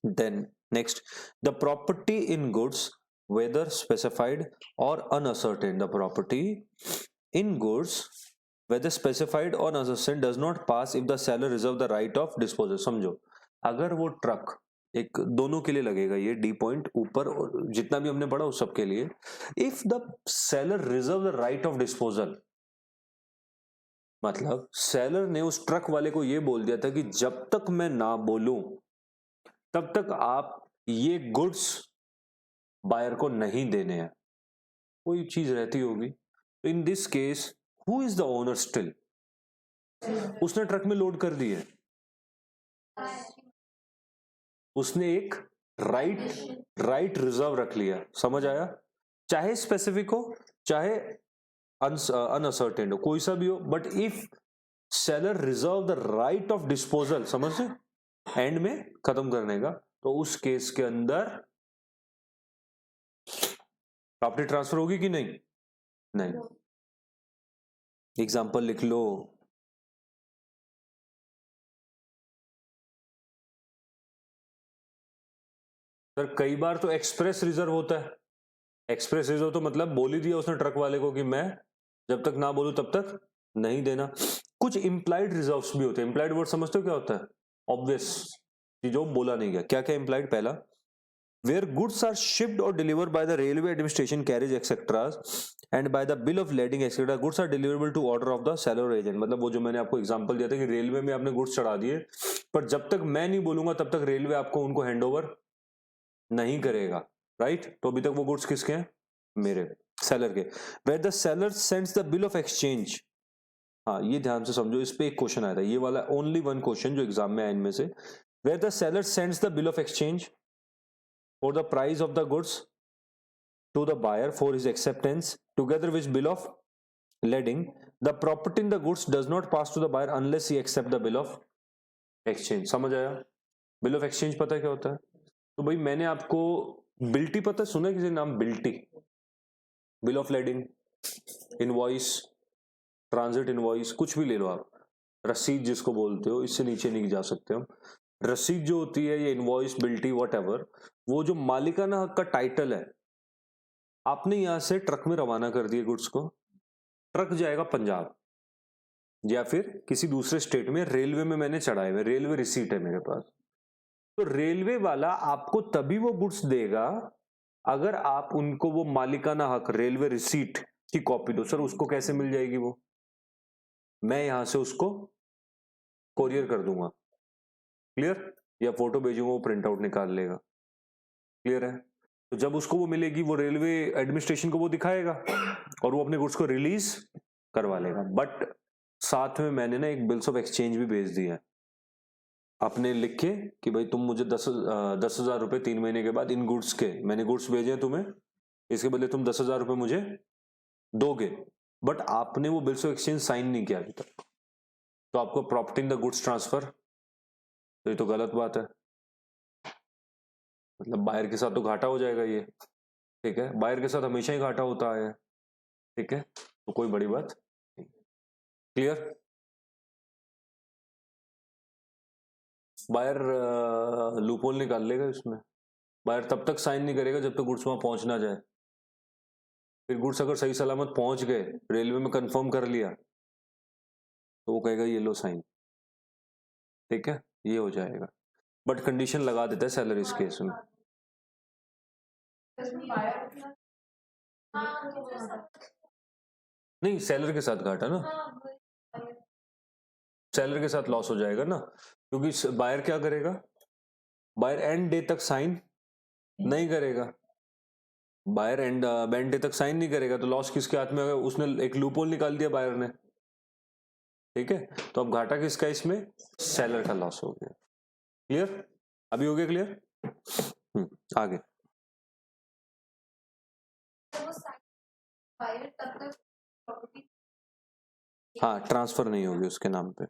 Then next, the property in goods whether specified और unascertained, the property in goods whether specified or uncertain does not pass if the seller reserve the right of disposal। समझो, अगर वो ट्रक एक दोनों के लिए लगेगा, ये डी पॉइंट ऊपर जितना भी हमने पढ़ा उस सब के लिए, if the seller reserve the right of disposal, मतलब सेलर ने उस ट्रक वाले को ये बोल दिया था कि जब तक मैं ना बोलूं तब तक आप ये गुड्स बायर को नहीं देने हैं, कोई चीज रहती होगी, इन this case who is the owner still, उसने ट्रक में लोड कर दी है, उसने एक राइट रिजर्व रख लिया, समझ आया, चाहे स्पेसिफिक हो चाहे अनअसर्टेन हो, कोई सा भी हो, but if seller reserve the right of disposal, समझ से एंड में खत्म करने का, तो उस केस के अंदर प्रॉपर्टी ट्रांसफर होगी कि नहीं? नहीं। एग्जाम्पल लिख लो, सर कई बार तो एक्सप्रेस रिजर्व होता है, एक्सप्रेस रिजर्व तो मतलब बोल ही दिया उसने ट्रक वाले को कि मैं जब तक ना बोलूं तब तक नहीं देना। कुछ इंप्लाइड रिजर्व्स भी होते हैं, इंप्लाइड वर्ड समझते हो क्या होता है? ऑब्वियस, जो बोला नहीं गया, क्या क्या इंप्लाइड? पहला, वेयर गुड्स आर शिप्ड और delivered by the railway administration carriage etcetera and by the bill of lading etcetera, goods are deliverable to order of the seller agent, मतलब वो जो मैंने आपको एग्जांपल दिया था कि रेलवे में आपने गुड्स चढ़ा दिए, पर जब तक मैं नहीं बोलूंगा तब तक रेलवे आपको उनको हैंडओवर नहीं करेगा, राइट? तो अभी तक वो गुड्स किसके हैं? मेरे, सेलर के। Where the seller sends the bill of exchange, हाँ ये ध्यान से समझो, इस पे एक क्वेश्चन आया था, ये वाला ओनली वन क्वेश्चन जो एग्जाम में आया इनमें से, where the seller sends the bill of exchange for the price of the goods to the buyer for his acceptance together with bill of lading, the property in the goods does not pass to the buyer unless he accept the bill of exchange। समझ आया? Bill of exchange पता है क्या होता है? तो भाई मैंने आपको बिल्टी पता है, सुना है किसी नाम बिल्टी? Bill of lading, invoice, transit invoice, कुछ भी ले लो आप, रसीद जिसको बोलते हो, इससे नीचे नहीं जा सकते हम। रसीद जो होती है, ये इनवॉइस, बिल्टी, व्हाटएवर, वो जो मालिकाना हक का टाइटल है, आपने यहां से ट्रक में रवाना कर दिए गुड्स को, ट्रक जाएगा पंजाब या फिर किसी दूसरे स्टेट में, रेलवे में मैंने चढ़ाए हुए, रेलवे रिसीट है मेरे पास, तो रेलवे वाला आपको तभी वो गुड्स देगा अगर आप उनको वो मालिकाना हक, रेलवे रिसीट की कॉपी दो। सर उसको कैसे मिल जाएगी? वो मैं यहां से उसको कोरियर कर दूंगा, क्लियर, या फोटो भेजूंगा, वो प्रिंट आउट निकाल लेगा, क्लियर है? तो जब उसको वो मिलेगी, वो रेलवे एडमिनिस्ट्रेशन को वो दिखाएगा और वो अपने गुड्स को रिलीज करवा लेगा, बट साथ में मैंने ना एक बिल्स ऑफ एक्सचेंज भी भेज दिया है अपने लिख के कि भाई तुम मुझे 10,000 रुपए 3 महीने के बाद इन गुड्स के, मैंने गुड्स भेजे हैं तुम्हें, इसके बदले तुम 10,000 रुपए मुझे दोगे, बट आपने वो बिल्स ऑफ एक्सचेंज साइन नहीं किया अभी तक, तो आपको property in the goods transfer, तो ये तो गलत बात है, मतलब बायर के साथ तो घाटा हो जाएगा ये, ठीक है? बायर के साथ हमेशा ही घाटा होता है, ठीक है? तो कोई बड़ी बात नहीं, क्लियर? बायर लूपहोल निकाल लेगा इसमें, बायर तब तक साइन नहीं करेगा जब तक गुड्स वहां पहुंच ना जाए, फिर गुड्स अगर सही सलामत पहुंच गए, रेलवे में कंफर्म कर लिया, तो वो कहेगा ये लो साइन, ठीक है? ये हो जाएगा, बट कंडीशन लगा देता है सेलर इस केस में। नहीं, सेलर के साथ घाटा ना, सेलर के साथ लॉस हो जाएगा ना, क्योंकि बायर क्या करेगा? बायर एंड डे तक साइन नहीं करेगा, बायर एंड बैंड डे तक साइन नहीं करेगा तो लॉस किसके हाथ में होगा? उसने एक लूपहोल निकाल दिया बायर ने, ठीक है। तो अब घाटा किसका इसमें? सेलर का लॉस हो गया। क्लियर? अभी हो गया क्लियर? आगे। हाँ, ट्रांसफर नहीं होगी उसके नाम पे।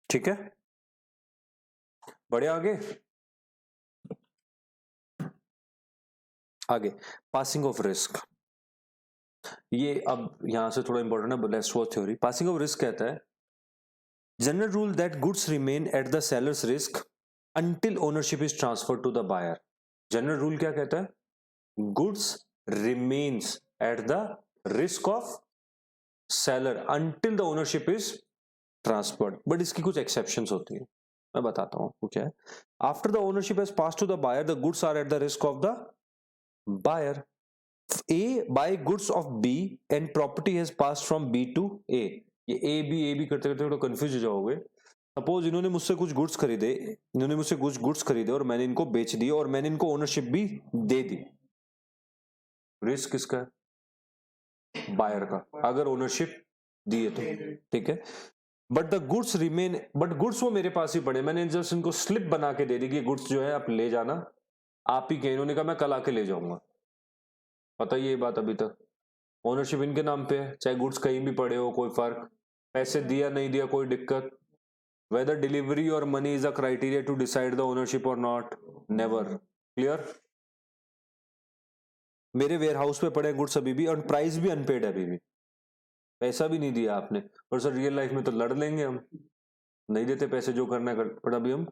ठीक है, बढ़े आगे। आगे पासिंग ऑफ रिस्क, ये अब यहां से थोड़ा इंपॉर्टेंट है, let's watch theory. Passing of risk कहता है general rule that goods remain at the seller's risk until ownership is transfer to the buyer. General rule क्या कहता है? Goods remains at the risk of seller until the ownership is transferred, but इसकी कुछ exceptions होती है, मैं बताता हूं आपको क्या है। After the ownership has pass to the buyer the goods are at the risk of the buyer. A buy goods of B and property has passed from B to A। ये A B करते करते थोड़ा confuse हो जाओगे। Suppose इन्होंने मुझसे कुछ goods खरीदे, इन्होंने मुझसे कुछ गुड्स खरीदे और मैंने इनको बेच दिए और मैंने इनको ओनरशिप भी दे दी। रिस्क किसका है? बायर का, अगर ओनरशिप दिए तो, ठीक है। But the goods remain, but goods वो मेरे पास ही पड़े, मैंने जस्ट इनको स्लिप बना के दे दी कि गुड्स जो है आप ले जाना, आप ही के। इन्होंने कहा मैं कल आके ले जाऊंगा। पता ही ये बात अभी तक, ओनरशिप इनके नाम पे है, चाहे गुड्स कहीं भी पड़े हो कोई फर्क, पैसे दिया नहीं दिया कोई दिक्कत। वेदर डिलीवरी और money is a criteria to decide the ownership और नॉट, नेवर। क्लियर? मेरे वेयर हाउस पे पड़े गुड्स अभी भी और प्राइस भी अनपेड है अभी भी, पैसा भी नहीं दिया आपने। पर सर रियल लाइफ में तो लड़ लेंगे हम, नहीं देते पैसे, जो करना कर, पर अभी हम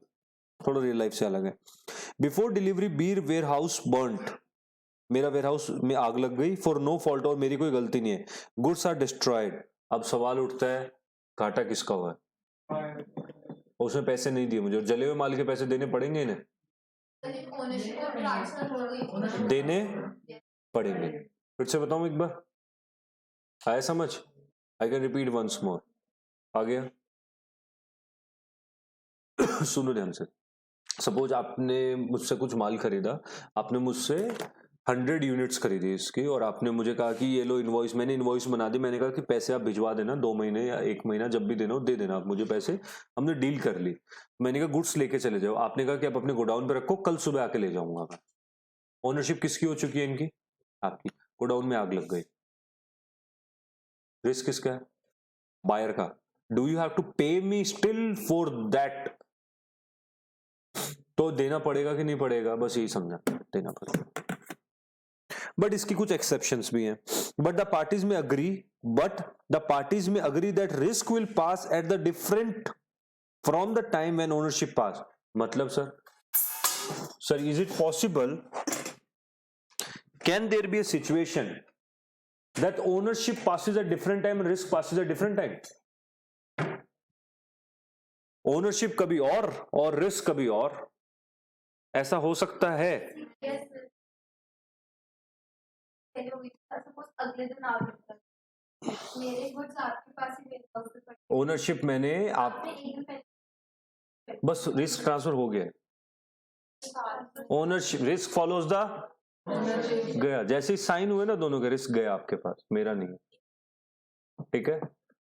थोड़ा रियल लाइफ से अलग है। Before delivery B's warehouse burnt, मेरा वेयर हाउस में आग लग गई फॉर नो फॉल्ट, और मेरी कोई गलती नहीं है। Goods are destroyed. अब सवाल उठता है घाटा किसका हुआ है? उसने पैसे नहीं दिए मुझे, और जले हुए माल के पैसे देने पड़ेंगे इन्हें, देने पड़ेंगे। फिर से बताऊं एक बार, आया समझ? I can repeat once more. आ गया? सुनो ध्यान से। सपोज आपने मुझसे कुछ माल खरीदा, आपने मुझसे 100 यूनिट्स खरीदी इसकी, और आपने मुझे कहा कि ये लो इनवॉइस, मैंने इनवॉइस बना दी, मैंने कहा कि पैसे आप भिजवा देना 2 महीने या 1 महीना, जब भी देना हो दे देना आप मुझे पैसे। हमने डील कर ली, मैंने कहा गुड्स लेके चले जाओ, आपने कहा कि आप अपने गोडाउन पे रखो, कल सुबह आके ले जाऊंगा मैं। ओनरशिप किसकी हो चुकी है इनकी? आपकी। गोडाउन में आग लग गई, रिस्क किसका है? बायर का। डू यू हैव टू पे मी स्टिल फॉर दैट? तो देना पड़ेगा कि नहीं पड़ेगा, बस यही समझा, देना पड़ेगा। बट इसकी कुछ एक्सेप्शंस भी हैं। But the parties may agree that risk will pass at the different from the time when ownership pass. मतलब sir is it possible, can there be a situation that ownership passes at different time and risk passes at different time? Ownership कभी और risk कभी और, ऐसा हो सकता है? Ownership मैंने आप, बस रिस्क ट्रांसफर हो गया, ओनरशिप रिस्क फॉलोज द, गया जैसे ही साइन हुए ना दोनों के, रिस्क गया आपके पास, मेरा नहीं है, ठीक है।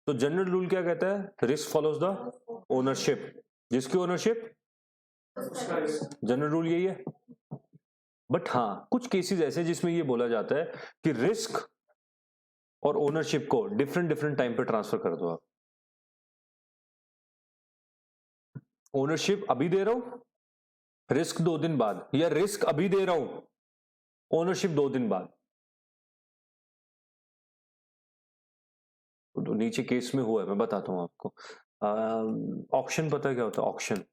तो जनरल रूल क्या कहता है? रिस्क फॉलोज द ओनरशिप, जिसकी ओनरशिप, जनरल रूल यही है। बट हाँ, कुछ केसेस ऐसे जिसमें ये बोला जाता है कि रिस्क और ओनरशिप को डिफरेंट टाइम पे ट्रांसफर कर दो आप। ओनरशिप अभी दे रहा हूं, रिस्क 2 दिन बाद, या रिस्क अभी दे रहा हूं, ओनरशिप 2 दिन बाद। तो नीचे केस में हुआ है, मैं बताता हूं आपको। ऑक्शन पता है क्या होता है? ऑक्शन,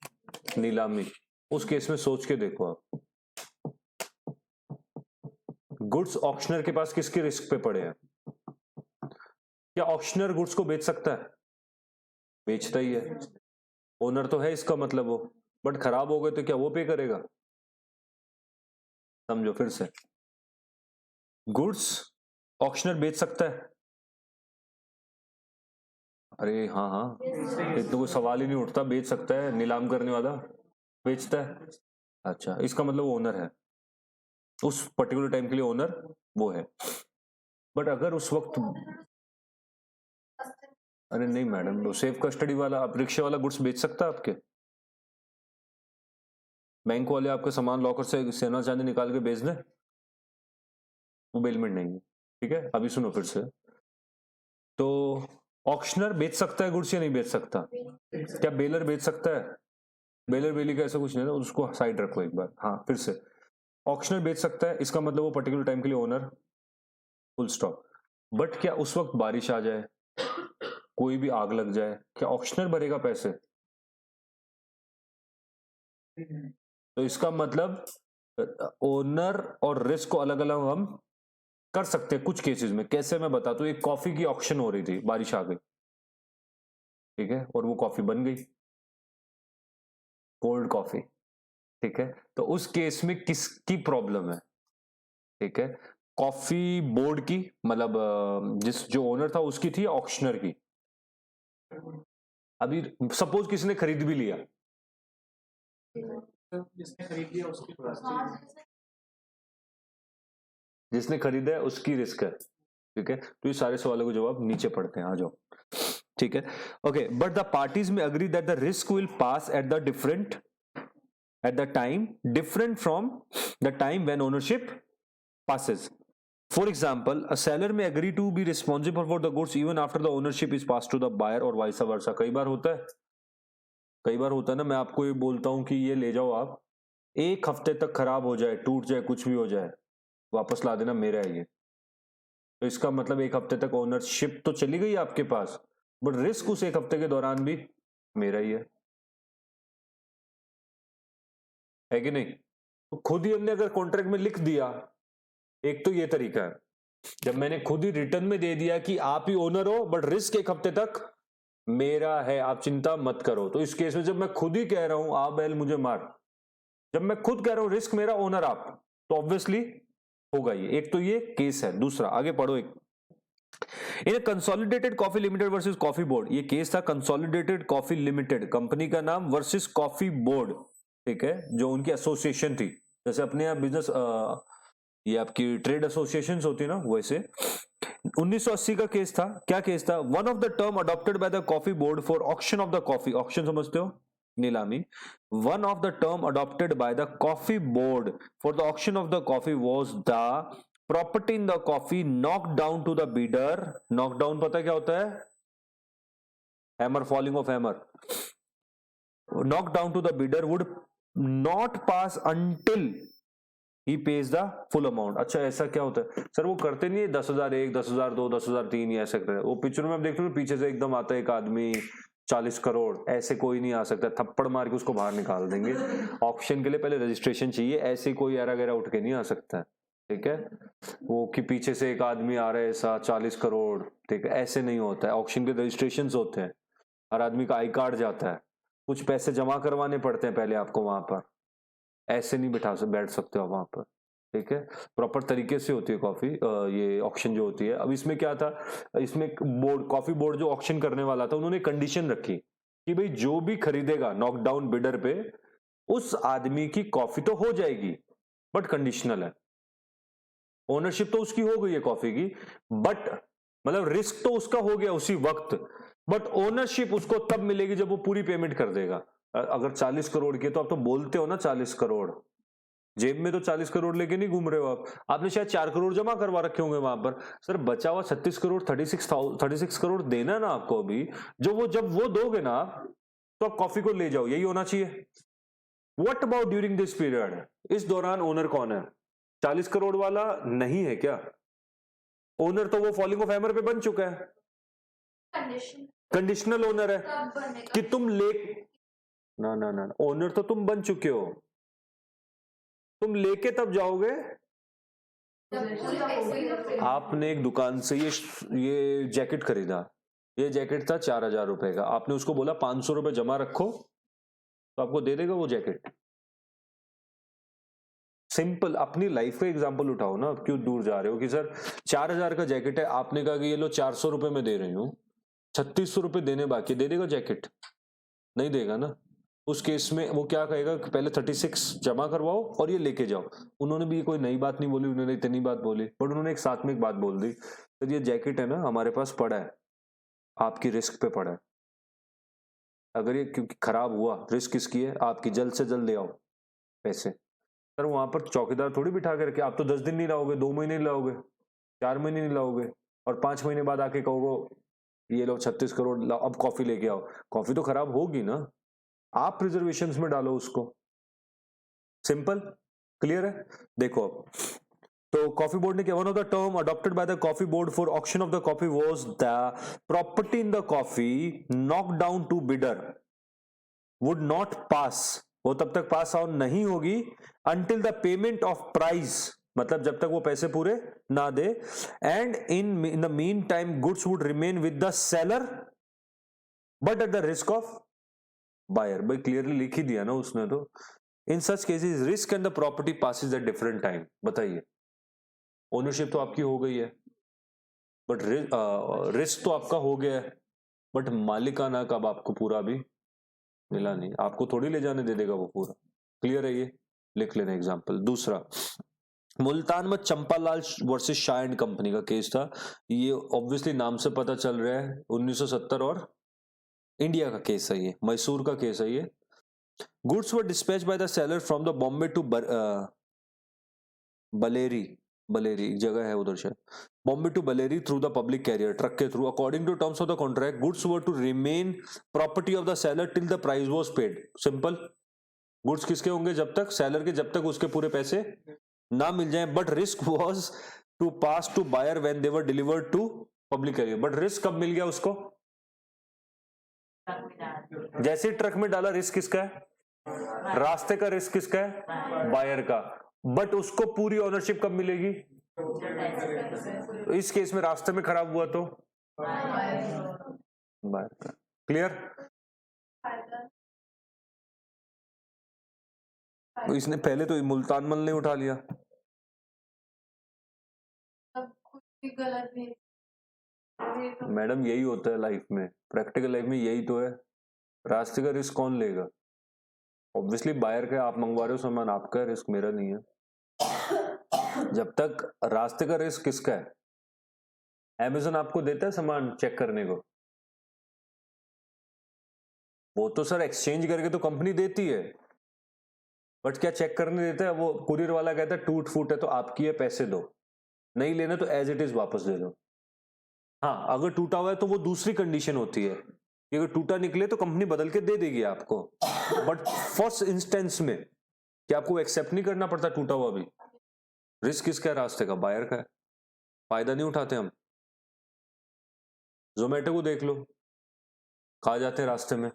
नीलामी। उस केस में सोच के देखो आप, गुड्स ऑक्शनर के पास किसके रिस्क पे पड़े हैं? क्या ऑक्शनर गुड्स को बेच सकता है? बेचता ही है, ओनर तो है इसका मतलब वो, बट खराब हो गए तो क्या वो पे करेगा? समझो फिर से, गुड्स ऑक्शनर बेच सकता है, अरे हाँ हाँ, ये तो कोई सवाल ही नहीं उठता, बेच सकता है, नीलाम करने वाला बेचता है। अच्छा, इसका मतलब वो ओनर है, उस पर्टिकुलर टाइम के लिए ओनर वो है। बट अगर उस वक्त, अरे नहीं मैडम, वो सेफ कस्टडी वाला, आप रिक्शे वाला गुड्स बेच सकता है आपके? बैंक वाले आपके सामान लॉकर से सोना चांदी निकाल के बेच दें? वो बेलमेंट नहीं है, ठीक है। अभी सुनो फिर से, तो ऑक्शनर बेच सकता है गुड्स या नहीं बेच सकता? क्या बेलर बेच सकता है? बेलर बेली का ऐसा कुछ नहीं है, उसको साइड रखो एक बार। हाँ फिर से, ऑक्शनर बेच सकता है, इसका मतलब वो पर्टिकुलर टाइम के लिए ओनर, फुल स्टॉप। बट क्या उस वक्त बारिश आ जाए, कोई भी आग लग जाए, क्या ऑक्शनर भरेगा पैसे? तो इसका मतलब ओनर और रिस्क को अलग अलग हम कर सकते हैं कुछ केसेस में। कैसे, मैं बताता हूँ। एक कॉफी की ऑक्शन हो रही थी, बारिश आ गई, ठीक है, और वो कॉफी बन गई, कोल्ड कॉफी, ठीक है। तो उस केस में किसकी प्रॉब्लम है? ठीक है, कॉफी बोर्ड की, मतलब जिस जो ओनर था उसकी थी, ऑक्शनर की? अभी सपोज किसी ने खरीद भी लिया, जिसने खरीद लिया उसकी जिसने खरीदा है उसकी रिस्क है, ठीक है। तो ये सारे सवालों के जवाब नीचे पढ़ते हैं, आ जाओ, ठीक है। Okay, but the parties may agree that the risk will pass at the time different from the time when ownership passes. For example, a seller may agree to be responsible for the goods even after the ownership is passed to the buyer or vice versa. कई बार होता है, कई बार होता है ना, मैं आपको ये बोलता हूं कि ये ले जाओ आप, एक हफ्ते तक खराब हो जाए, टूट जाए, कुछ भी हो जाए, वापस ला देना, मेरा है ये। तो इसका मतलब एक हफ्ते तक ओनरशिप तो चली गई आपके पास, बट रिस्क उस एक हफ्ते के दौरान भी मेरा ही है कि नहीं? तो खुद ही हमने अगर कॉन्ट्रैक्ट में लिख दिया, एक तो ये तरीका है, जब मैंने खुद ही रिटर्न में दे दिया कि आप ही ओनर हो बट रिस्क एक हफ्ते तक मेरा है, आप चिंता मत करो। तो इस केस में जब मैं खुद ही कह रहा हूं आ बैल मुझे मार, जब मैं खुद कह रहा हूं रिस्क मेरा, ओनर आप, तो ऑब्वियसली होगा ये। एक तो ये केस है। दूसरा, आगे पढ़ो। एक in Consolidated Coffee Limited versus Coffee Board, ये केस था कंसोलिडेटेड कॉफी लिमिटेड, कंपनी का नाम, वर्सेस कॉफी बोर्ड, ठीक है, जो उनकी एसोसिएशन थी। जैसे अपने यहाँ बिजनेस, ये आपकी ट्रेड एसोसिएशंस होती है ना, वैसे 1980 का केस था। क्या केस था? One of the term adopted by the coffee board for auction of the coffee, auction समझते हो, नीलामी। One of the term adopted by the coffee board for the auction of the coffee was the property in the coffee knock down to the bidder. Knock down पता क्या होता है? Hammer, falling of hammer. Knock down to the bidder would not pass until he pays the full amount. अच्छा, ऐसा क्या होता है sir? वो करते नहीं है 10,001, 10,002, 10,003, ऐसे करते हैं। वो पिक्चर में आप देख रहे हो, पीछे से एकदम आता है एक आदमी, 40 करोड़, ऐसे कोई नहीं आ सकता, थप्पड़ मार के उसको बाहर निकाल देंगे। ऑप्शन के लिए पहले रजिस्ट्रेशन चाहिए, ऐसे कोई एरा गैरा उठ के नहीं आ सकता है, ठीक है। वो कि पीछे से एक आदमी आ रहा है ऐसा 40 करोड़, ठीक है, ऐसे नहीं होता है। ऑप्शन के रजिस्ट्रेशन होते हैं, हर आदमी का आई कार्ड जाता है, कुछ पैसे जमा करवाने पड़ते हैं पहले आपको वहां पर, ऐसे नहीं बैठ सकते हो वहां पर, ठीक है। प्रॉपर तरीके से होती है कॉफी, ये ऑक्शन जो होती है। अब इसमें क्या था, इसमें बोर्ड, कॉफी बोर्ड जो ऑक्शन करने वाला था, उन्होंने कंडीशन रखी कि भाई जो भी खरीदेगा नॉकडाउन बिडर पे, उस आदमी की कॉफी तो हो जाएगी, बट कंडीशनल है। ओनरशिप तो उसकी हो गई है कॉफी की, बट मतलब रिस्क तो उसका हो गया उसी वक्त, बट ओनरशिप उसको तब मिलेगी जब वो पूरी पेमेंट कर देगा। अगर 40 करोड़ की, तो आप तो बोलते हो ना 40 करोड़, जेब में तो 40 करोड़ लेके नहीं घूम रहे हो आप, आपने शायद 4 करोड़ जमा करवा रखे होंगे वहां पर। सर बचा हुआ 36 करोड़, 36 करोड़ देना ना आपको अभी, जो वो जब वो दोगे ना आप, तो आप कॉफी को ले जाओ, यही होना चाहिए। What about during this period? इस दौरान ओनर कौन है? 40 करोड़ वाला नहीं है क्या? ओनर तो वो फॉलिंग ऑफ हैमर पे बन चुका है, कंडीशनल ओनर है कि तुम ले, ना ना ना, ओनर तो तुम बन चुके हो, तुम लेके तब जाओगे। आपने एक दुकान से ये जैकेट खरीदा, ये जैकेट था 4,000 रुपए का, आपने उसको बोला 500 रुपए जमा रखो, तो आपको दे देगा वो जैकेट। सिंपल, अपनी लाइफ का एग्जांपल उठाओ ना, क्यों दूर जा रहे हो कि सर 4,000 का जैकेट है, आपने कहा कि ये लो 400 रुपए में दे रही हूं, 3600 रुपये देने बाकी, दे देगा जैकेट? नहीं देगा ना। उस केस में वो क्या कहेगा कि पहले 36 जमा करवाओ और ये लेके जाओ। उन्होंने भी कोई नई बात नहीं बोली, उन्होंने इतनी बात बोली, बट उन्होंने एक साथ में एक बात बोल दी, तो ये जैकेट है ना हमारे पास पड़ा है, आपकी रिस्क पे पड़ा है, अगर ये क्योंकि खराब हुआ, रिस्क किसकी है? आपकी, जल्द से जल्द ले आओ पैसे। सर वहां पर चौकीदार थोड़ी बिठा के रखे, आप तो 10 दिन नहीं लाओगे, 2 महीने नहीं लाओगे, 4 महीने नहीं लाओगे, और 5 महीने बाद आके कहोगे ये लो 36 करोड़ लाओ, अब कॉफी लेके आओ। कॉफी तो खराब होगी ना, आप प्रिजर्वेशंस में डालो उसको। सिंपल, क्लियर है? देखो अब, तो कॉफी बोर्ड ने क्या, one of the term adopted by the coffee board for auction of the coffee was the property in the coffee knock down to bidder would not pass, वो तब तक pass out नहीं होगी until the payment of price, मतलब जब तक वो पैसे पूरे ना दे, and in the meantime goods would remain with the seller but at the risk of buyer. भाई क्लियरली लिख ही दिया ना उसने तो। In such cases risk and the property passes at different time. बताइए, ओनरशिप तो आपकी हो गई है, बट रिस्क तो आपका हो गया है, बट मालिकाना कब आपको पूरा अभी मिला नहीं, आपको थोड़ी ले जाने दे देगा वो पूरा। क्लियर है? ये लिख लेना एग्जांपल। दूसरा, मुल्तान में Champalal versus Shah and company का केस था। ये ऑब्वियसली नाम से पता चल रहा है 1970 और इंडिया का केस है, ये मैसूर का केस है। ये goods were dispatch by the seller from the Bombay to Bellary, Bellary एक जगह है उधर से, Bombay to Bellary through the public carrier, truck के through. According to terms of the contract goods were to remain property of the seller till the price was paid. Simple, goods किसके होंगे? जब तक सेलर के, जब तक उसके पूरे पैसे ना मिल जाए, but risk was to pass to buyer when they were delivered to public carrier. But risk कब मिल गया उसको? जैसे ही ट्रक में डाला, रिस्क किसका है? रास्ते का रिस्क किसका है? बायर का। बट उसको पूरी ओनरशिप कब मिलेगी? तो इस केस में रास्ते में खराब हुआ तो बायर का। क्लियर? तो इसने पहले तो मुल्तान मल ने उठा लिया। मैडम यही होता है लाइफ में, प्रैक्टिकल लाइफ में यही तो है। रास्ते का रिस्क कौन लेगा? ऑब्वियसली बायर का, आप मंगवा रहे हो सामान, आपका रिस्क, मेरा नहीं है। जब तक रास्ते का रिस्क किसका है? अमेज़न आपको देता है सामान चेक करने को? वो तो सर एक्सचेंज करके तो कंपनी देती है, बट क्या चेक करने देता है? वो कुरियर वाला कहता है टूट फूट है तो आपकी है, पैसे दो, नहीं लेना तो एज इट इज वापस दे दो। हाँ, अगर टूटा हुआ है तो वो दूसरी कंडीशन होती है कि अगर टूटा निकले तो कंपनी बदल के दे देगी आपको, बट फर्स्ट इंस्टेंस में क्या आपको एक्सेप्ट नहीं करना पड़ता टूटा हुआ भी? रिस्क किसका है? रास्ते का, बायर का है। फायदा नहीं उठाते हम। जोमेटो को देख लो, खा जाते हैं रास्ते में,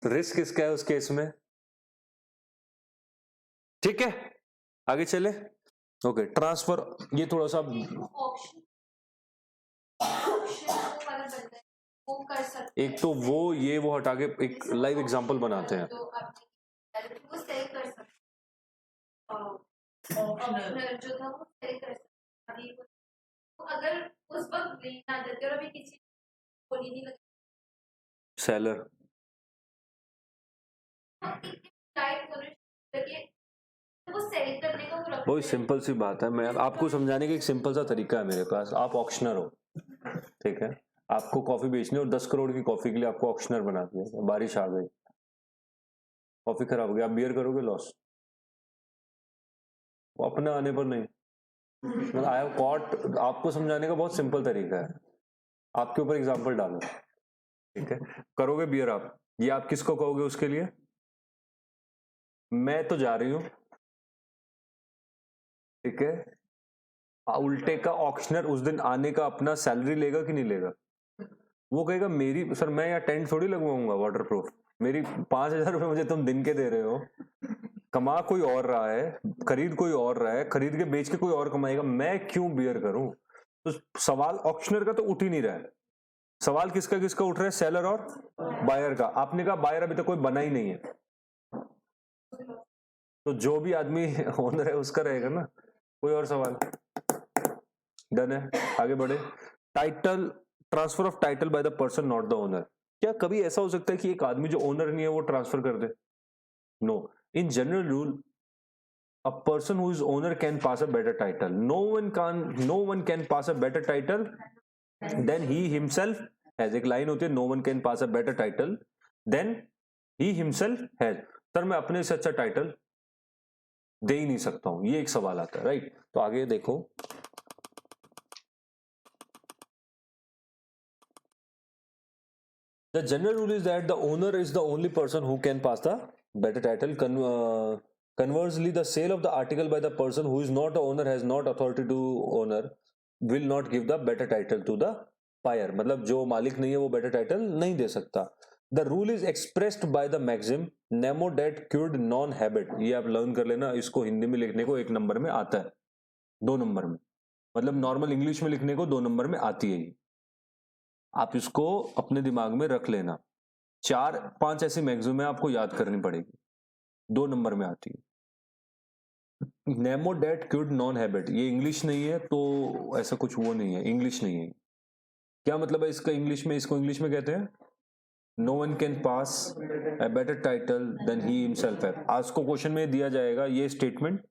रिस्क किसका है उस केस में? ठीक है, आगे चले। ओके, ट्रांसफर, ये थोड़ा सा एक तो वो ये वो हटा के एक लाइव एग्जांपल बनाते हैं। जो था वो अगर उस वक्त लेना देते और अभी किसी बोली नहीं लगी सेलर वो सेल करने का बहुत सिंपल सी बात है, मैं आपको समझाने का एक सिंपल सा तरीका है मेरे पास। आप ऑक्शनर हो, ठीक है, आपको कॉफी बेचनी और 10 करोड़ की कॉफी के लिए आपको ऑक्शनर बना दिया, बारिश आ गई, कॉफी खराब हो गई, आप बियर करोगे लॉस? वो अपने आने पर नहीं। आई हैव कॉट, आपको समझाने का बहुत सिंपल तरीका है, आपके ऊपर एग्जांपल डालो, ठीक है, करोगे बियर आप, ये आप किसको कहोगे उसके लिए? मैं तो जा रही हूं, ठीक है, उल्टे का ऑक्शनर उस दिन आने का अपना सैलरी लेगा कि नहीं लेगा? वो कहेगा मेरी, सर मैं यहाँ टेंट थोड़ी लगवाऊंगा वाटर प्रूफ, मेरी 5,000 रुपये मुझे तुम दिन के दे रहे हो, कमा कोई और रहा है, खरीद कोई और रहा है, खरीद के बेच के कोई और कमाएगा, मैं क्यों बियर करूं? तो सवाल ऑक्शनर का तो उठ ही नहीं रहा है, सवाल किसका किसका उठ रहा है? सेलर और बायर का। आपने कहा बायर अभी तक कोई बना ही नहीं है, तो जो भी आदमी ओनर है उसका रहेगा ना। कोई और सवाल? डन है, आगे बढ़े। Title transfer of title by the person not the owner. क्या कभी ऐसा हो सकता है कि एक आदमी जो ओनर नहीं है वो ट्रांसफर कर दे? No, in general rule a person who is owner can pass a better title. No one can pass a better title than he himself has. एक लाइन होती है, no one can pass a better title than he himself has. Sir मैं अपने से अच्छा title दे ही नहीं सकता हूं, ये एक सवाल आता है, राइट? तो आगे देखो, the general rule is that the owner is the only person who can pass the better title. Conversely, the sale of the article by the person who is not the owner has not authority to owner will not give the better title to the buyer. मतलब जो मालिक नहीं है वो better title नहीं दे सकता. The rule is expressed by the maxim nemo dat cured non habet. ये आप लर्न कर लेना, इसको हिंदी में लिखने को 1 नंबर में आता है, 2 नंबर में, मतलब नॉर्मल इंग्लिश में लिखने को 2 नंबर में आती है ये. आप इसको अपने दिमाग में रख लेना. 4-5 ऐसी मैक्सिम है आपको याद करनी पड़ेगी, 2 नंबर में आती है. नेमो डेट क्यूड नॉन हैबिट, ये इंग्लिश नहीं है तो ऐसा कुछ वो नहीं है, इंग्लिश नहीं है. क्या मतलब है इसका इंग्लिश में? इसको इंग्लिश में कहते हैं no one can pass a better title than he himself है. आज को क्वेश्चन में दिया जाएगा ये स्टेटमेंट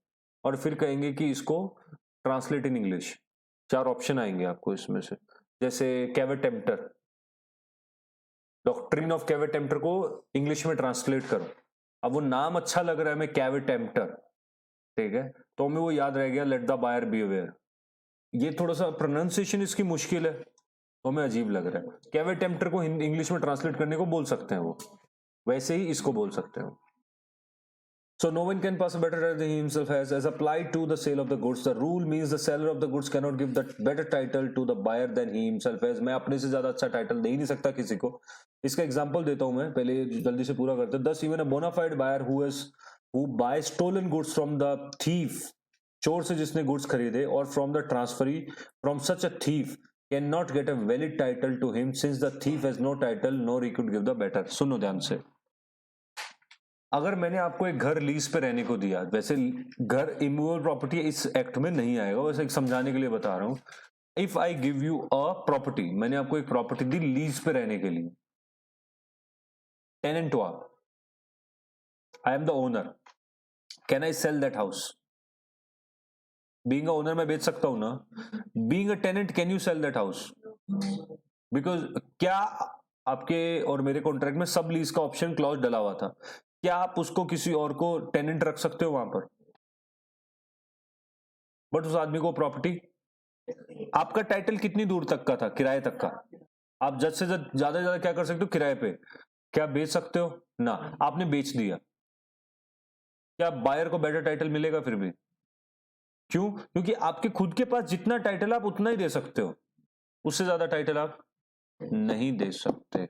और फिर कहेंगे कि इसको ट्रांसलेट इन इंग्लिश. 4 ऑप्शन आएंगे आपको इसमें से, जैसे कैवेटेम्प्टर, डॉक्ट्रिन ऑफ कैवेटेम्प्टर को इंग्लिश में ट्रांसलेट करो. अब वो नाम अच्छा लग रहा है, मैं कैवेटेम्प्टर, ठीक है, तो हमें वो याद रह गया let the buyer be aware. ये थोड़ा सा प्रोनाउंसिएशन इसकी मुश्किल है तो हमें अजीब लग रहा है. कैवेटेम्प्टर को इंग्लिश में ट्रांसलेट करने को बोल सकते हैं वो, वैसे ही इसको बोल सकते हैं. So no one can pass a better title than he himself has as applied to the sale of the goods. The rule means the seller of the goods cannot give the better title to the buyer than he himself has. मैं अपने से ज्यादा अच्छा title दे ही नहीं सकता किसी को. इसका एग्जांपल देता हूं मैं, पहले जल्दी से पूरा करते हैं. Thus even a bona fide buyer who buys stolen goods from the thief, चोर से जिसने गुड्स खरीदे, और from the transferee from such a thief cannot get a valid title to him since the thief has no title nor he could give the better. सुनो ध्यान से. अगर मैंने आपको एक घर लीज पे रहने को दिया, वैसे घर इमूवेबल प्रॉपर्टी इस एक्ट में नहीं आएगा, वैसे समझाने के लिए बता रहा हूं. If I give you a property, मैंने आपको एक प्रॉपर्टी दी लीज पे रहने के लिए, टेनेंट हो आप, I am the owner, can I sell that house? Being a owner मैं बेच सकता हूं ना. Being a tenant can you sell that house? Because क्या आपके और मेरे कॉन्ट्रैक्ट में सब लीज का ऑप्शन क्लॉज डला हुआ था, क्या आप उसको किसी और को टेनेंट रख सकते हो वहां पर? बट उस आदमी को प्रॉपर्टी, आपका टाइटल कितनी दूर तक का था? किराए तक का. आप जज से ज्यादा क्या कर सकते हो? किराए पे. क्या बेच सकते हो ना? आपने बेच दिया, क्या बायर को बेटर टाइटल मिलेगा फिर भी? क्यों? क्योंकि आपके खुद के पास जितना टाइटल आप उतना ही दे सकते हो, उससे ज्यादा टाइटल आप नहीं दे सकते.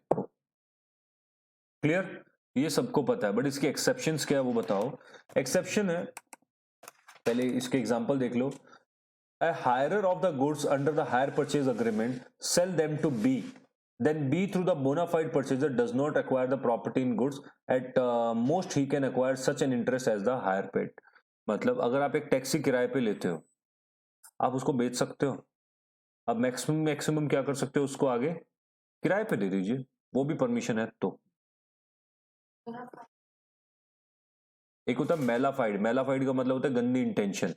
क्लियर? ये सबको पता है, बट इसके एक्सेप्शंस क्या है वो बताओ. एक्सेप्शन है, पहले इसके एग्जांपल देख लो. A hirer of the goods under the hire purchase agreement sell them to B, then B through the bona fide purchaser does not acquire the property in goods. At most he can acquire such an interest as the hire paid. मतलब अगर आप एक taxi किराए पे लेते हो, आप उसको बेच सकते हो. अब मैक्सिमम क्या कर सकते हो? उसको आगे किराए पे दे दीजिए, वो भी परमिशन है. तो एक होता है मेलाफाइड. मेलाफाइड का मतलब होता है गंदी इंटेंशन.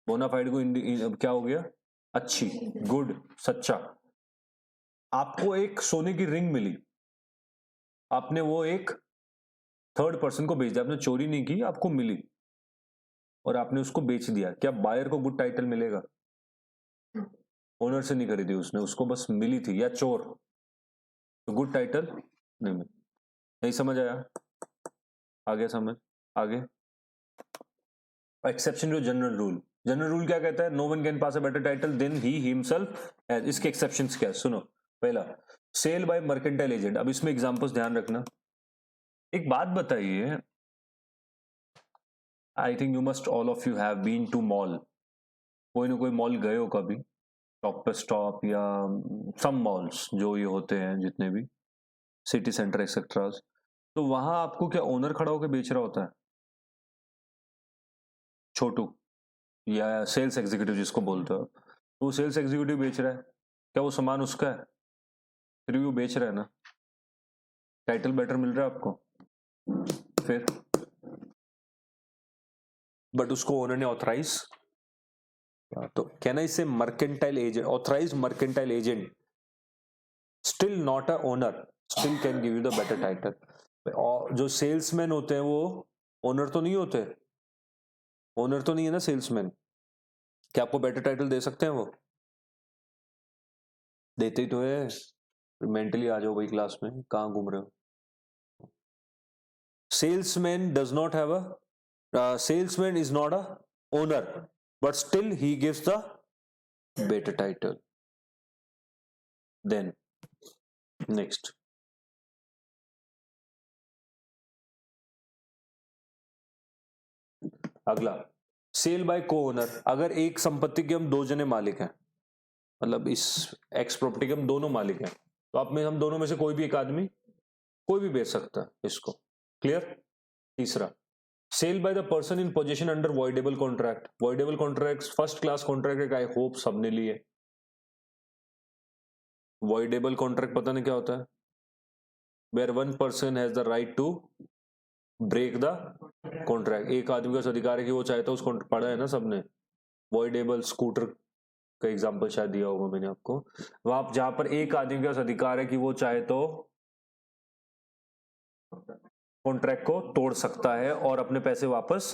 बोनाफाइड को क्या हो गया? अच्छी, गुड, सच्चा. आपको एक सोने की रिंग मिली, आपने वो एक थर्ड पर्सन को बेच दिया, आपने चोरी नहीं की, आपको मिली और आपने उसको बेच दिया. क्या बायर को गुड टाइटल मिलेगा? ओनर से नहीं खरीदी उसने, उसको बस मिली थी, या चोर, तो गुड टाइटल नहीं मिला. नहीं समझ आया? आगे समझ. आगे exception to general rule. General rule क्या कहता है? No one can pass a better title than he himself. इसके एक्सेप्शंस क्या है? सुनो. पहला, सेल बाय मर्केंटाइल एजेंट. अब इसमें एग्जांपल्स ध्यान रखना. एक बात बताइए, I think you must all of you have been to mall. कोई ना कोई मॉल गए हो कभी, टॉप पे स्टॉप या सम मॉल्स जो ये होते हैं जितने भी, सिटी सेंटर एक्सेट्रा. तो वहां आपको क्या ओनर खड़ा होकर बेच रहा होता है? छोटू या सेल्स एग्जीक्यूटिव जिसको बोलते हो, तो सेल्स एग्जीक्यूटिव बेच रहा है, क्या वो सामान उसका है? फिर भी वो बेच रहा है ना, टाइटल बेटर मिल रहा है आपको, फिर बट उसको ओनर ने ऑथराइज, तो can I say mercantile agent, authorise mercantile agent still not a owner still can give you the better title. और जो सेल्समैन होते हैं वो ओनर तो नहीं होते, ओनर तो नहीं है ना सेल्समैन, क्या आपको बेटर टाइटल दे सकते हैं? वो देते ही तो है। मेंटली आ जाओ भाई क्लास में, कहाँ घूम रहे हो? Salesman does not have a salesman is not a owner but still he gives the better title. Then next, अगला सेल बाय को ओनर। अगर एक संपत्ति के हम दो जने मालिक हैं, मतलब इस एक्स प्रॉपर्टी के हम दोनों मालिक हैं, तो आप में हम दोनों में से कोई भी एक आदमी कोई भी बेच सकता है इसको। क्लियर? तीसरा, sale by the person in position under voidable contract. Voidable contract first class contract, I hope सबने लिए। वॉइडेबल कॉन्ट्रैक्ट पता नहीं क्या होता है? Where one person has the right to break the contract. एक आदमी का अधिकार है कि वो चाहे तो उसको, पढ़ा है ना सबने, वॉइडेबल स्कूटर का एग्जांपल शायद दिया होगा मैंने आपको। वहां जहां पर एक आदमी के पास अधिकार है कि वो चाहे तो कॉन्ट्रैक्ट को तोड़ सकता है और अपने पैसे वापस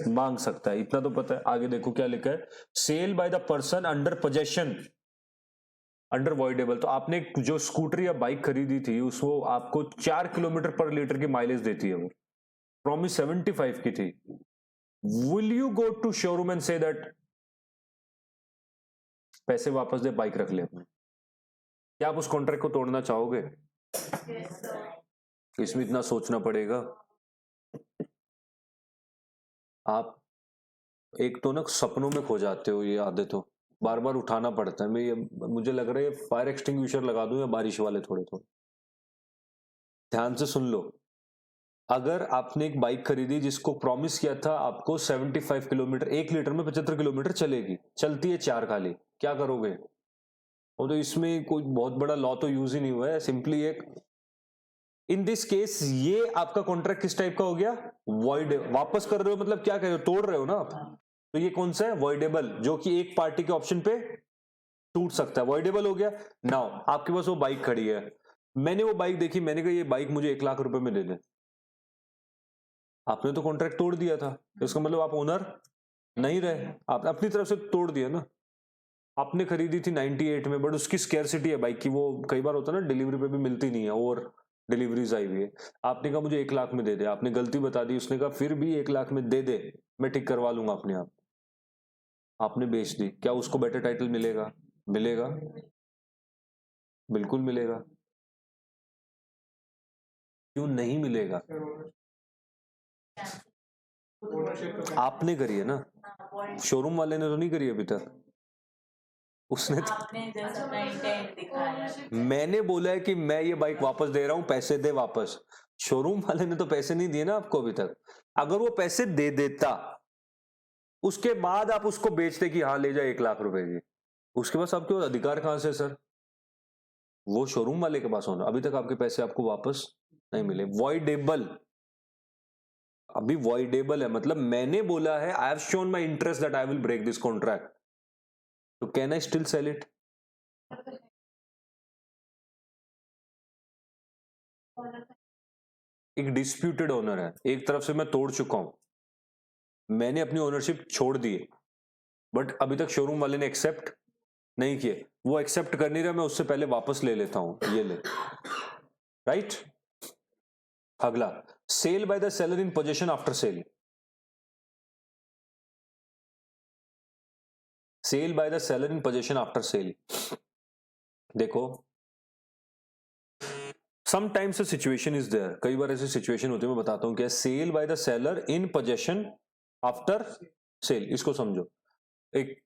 मांग सकता है, इतना तो पता है। आगे देखो क्या लिखा है, sale by the person under possession under voidable. तो आपने जो स्कूटर या बाइक खरीदी थी उसको आपको 4 किलोमीटर पर लीटर की माइलेज देती है, वो प्रॉमिस 75 की थी। Will you go to showroom and say that पैसे वापस दे, बाइक रख ले अपने? क्या आप उस कॉन्ट्रैक्ट को तोड़ना चाहोगे? इसमें इतना सोचना पड़ेगा। आप एक तो ना सपनों में खो जाते हो, ये आदत तो बार बार उठाना पड़ता है। मैं ये, मुझे लग रहा है फायर एक्सटिंग्विशर लगा दूं या बारिश वाले थोड़े थोड़े। ध्यान से सुन लो, अगर आपने एक बाइक खरीदी जिसको प्रॉमिस किया था आपको 75 किलोमीटर, 1 लीटर में 75 किलोमीटर चलेगी, चलती है 4 खाली, क्या करोगे? और तो इसमें कोई बहुत बड़ा लॉ तो यूज ही नहीं हुआ है, सिंपली एक, इन दिस केस ये आपका कॉन्ट्रैक्ट किस टाइप का हो गया? वॉइड। वापस कर रहे हो मतलब क्या कर रहे हो? तोड़ रहे हो ना आप। तो ये कौन सा है? वॉइडेबल, जो कि एक पार्टी के ऑप्शन पे टूट सकता है, वॉइडेबल हो गया। नाउ आपके पास वो बाइक खड़ी है, मैंने वो बाइक देखी, मैंने कहा ये बाइक मुझे 1 लाख रुपए में दे दे। आपने तो कॉन्ट्रैक्ट तोड़ दिया था, इसका मतलब आप ओनर नहीं रहे, आपने अपनी तरफ से तोड़ दिया ना। आपने खरीदी थी 98 में, बट उसकी स्कैरसिटी है बाइक की, वो कई बार होता है ना डिलीवरी पे भी मिलती नहीं है, और डिलीवरीज आई हुई है। आपने कहा मुझे 1 लाख में दे दे, आपने गलती बता दी, उसने कहा फिर भी 1 लाख में दे दे, मैं ठीक करवा लूंगा अपने आप। आपने बेच दी, क्या उसको बेटर टाइटल मिलेगा? मिलेगा, बिल्कुल मिलेगा। क्यों नहीं मिलेगा? आपने करी है ना, शोरूम वाले ने तो नहीं करी अभी तक। उसने तो, आपने जैसा अपना इंटेंट दिखाया। मैंने बोला है कि मैं ये बाइक वापस दे रहा हूं, पैसे दे वापस। शोरूम वाले ने तो पैसे नहीं दिए ना आपको अभी तक। अगर वो पैसे दे देता, उसके बाद आप उसको बेचते कि हाँ ले जाए 1 लाख रुपए की, उसके पास आपके अधिकार कहां से सर? वो शोरूम वाले के पास होना। अभी तक आपके पैसे आपको वापस नहीं मिले। वॉइडेबल, अभी वॉइडेबल है मतलब मैंने बोला है I have shown my interest that I will break this contract, तो can I still sell it? एक डिस्प्यूटेड ओनर है, एक तरफ से मैं तोड़ चुका हूं, मैंने अपनी ओनरशिप छोड़ दी है, बट अभी तक शोरूम वाले ने एक्सेप्ट नहीं किए। वो एक्सेप्ट कर नहीं रहा, मैं उससे पहले वापस ले लेता हूं, ये ले, राइट? अगला, sale by the seller in possession after sale. Sale by the seller in possession after sale. देखो, sometimes a situation is there, कई बार ऐसी सिचुएशन होती है, मैं बताता हूं क्या। Sale by the seller in possession after sale, इसको समझो। एक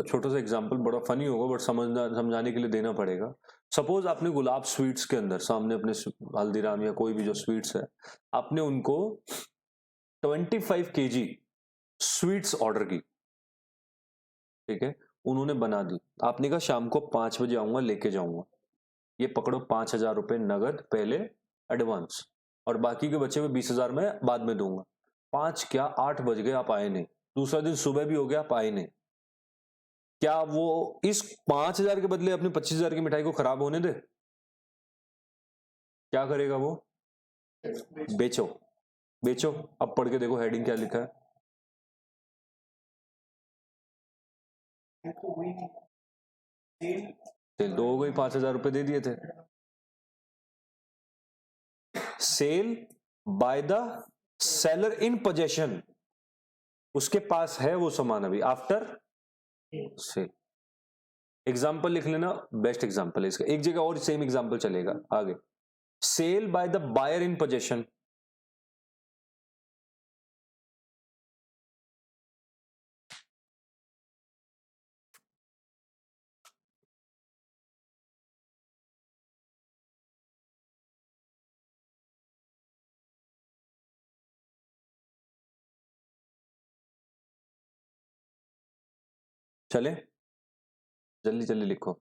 छोटा सा एग्जांपल, बड़ा फनी होगा बट समझाने के लिए देना पड़ेगा। सपोज आपने गुलाब स्वीट्स के अंदर सामने अपने हल्दीराम या कोई भी जो स्वीट्स है, आपने उनको 25 kg स्वीट्स ऑर्डर की, ठीक है, उन्होंने बना दी, आपने कहा शाम को 5 बजे आऊंगा लेके जाऊंगा। ये पकड़ो 5,000 रुपये नगद पहले एडवांस, और बाकी के बचे हुए 20,000 मैं बाद में दूंगा। 5 क्या 8 बज गए, आप आए नहीं। दूसरा दिन सुबह भी हो गया, आप आए नहीं। क्या वो इस 5,000 के बदले अपनी 25,000 की मिठाई को खराब होने दे? क्या करेगा वो? बेचो। बेचो। अब पढ़ के देखो हेडिंग क्या लिखा है। सेल तो हो गई, 5,000 रुपये दे दिए थे। Sale by the seller in possession, उसके पास है वो सामान अभी, आफ्टर सेल। एग्जाम्पल लिख लेना, बेस्ट एग्जाम्पल है इसका। एक जगह और सेम एग्जाम्पल चलेगा आगे। Sale by the buyer in possession, चले जल्दी जल्दी लिखो।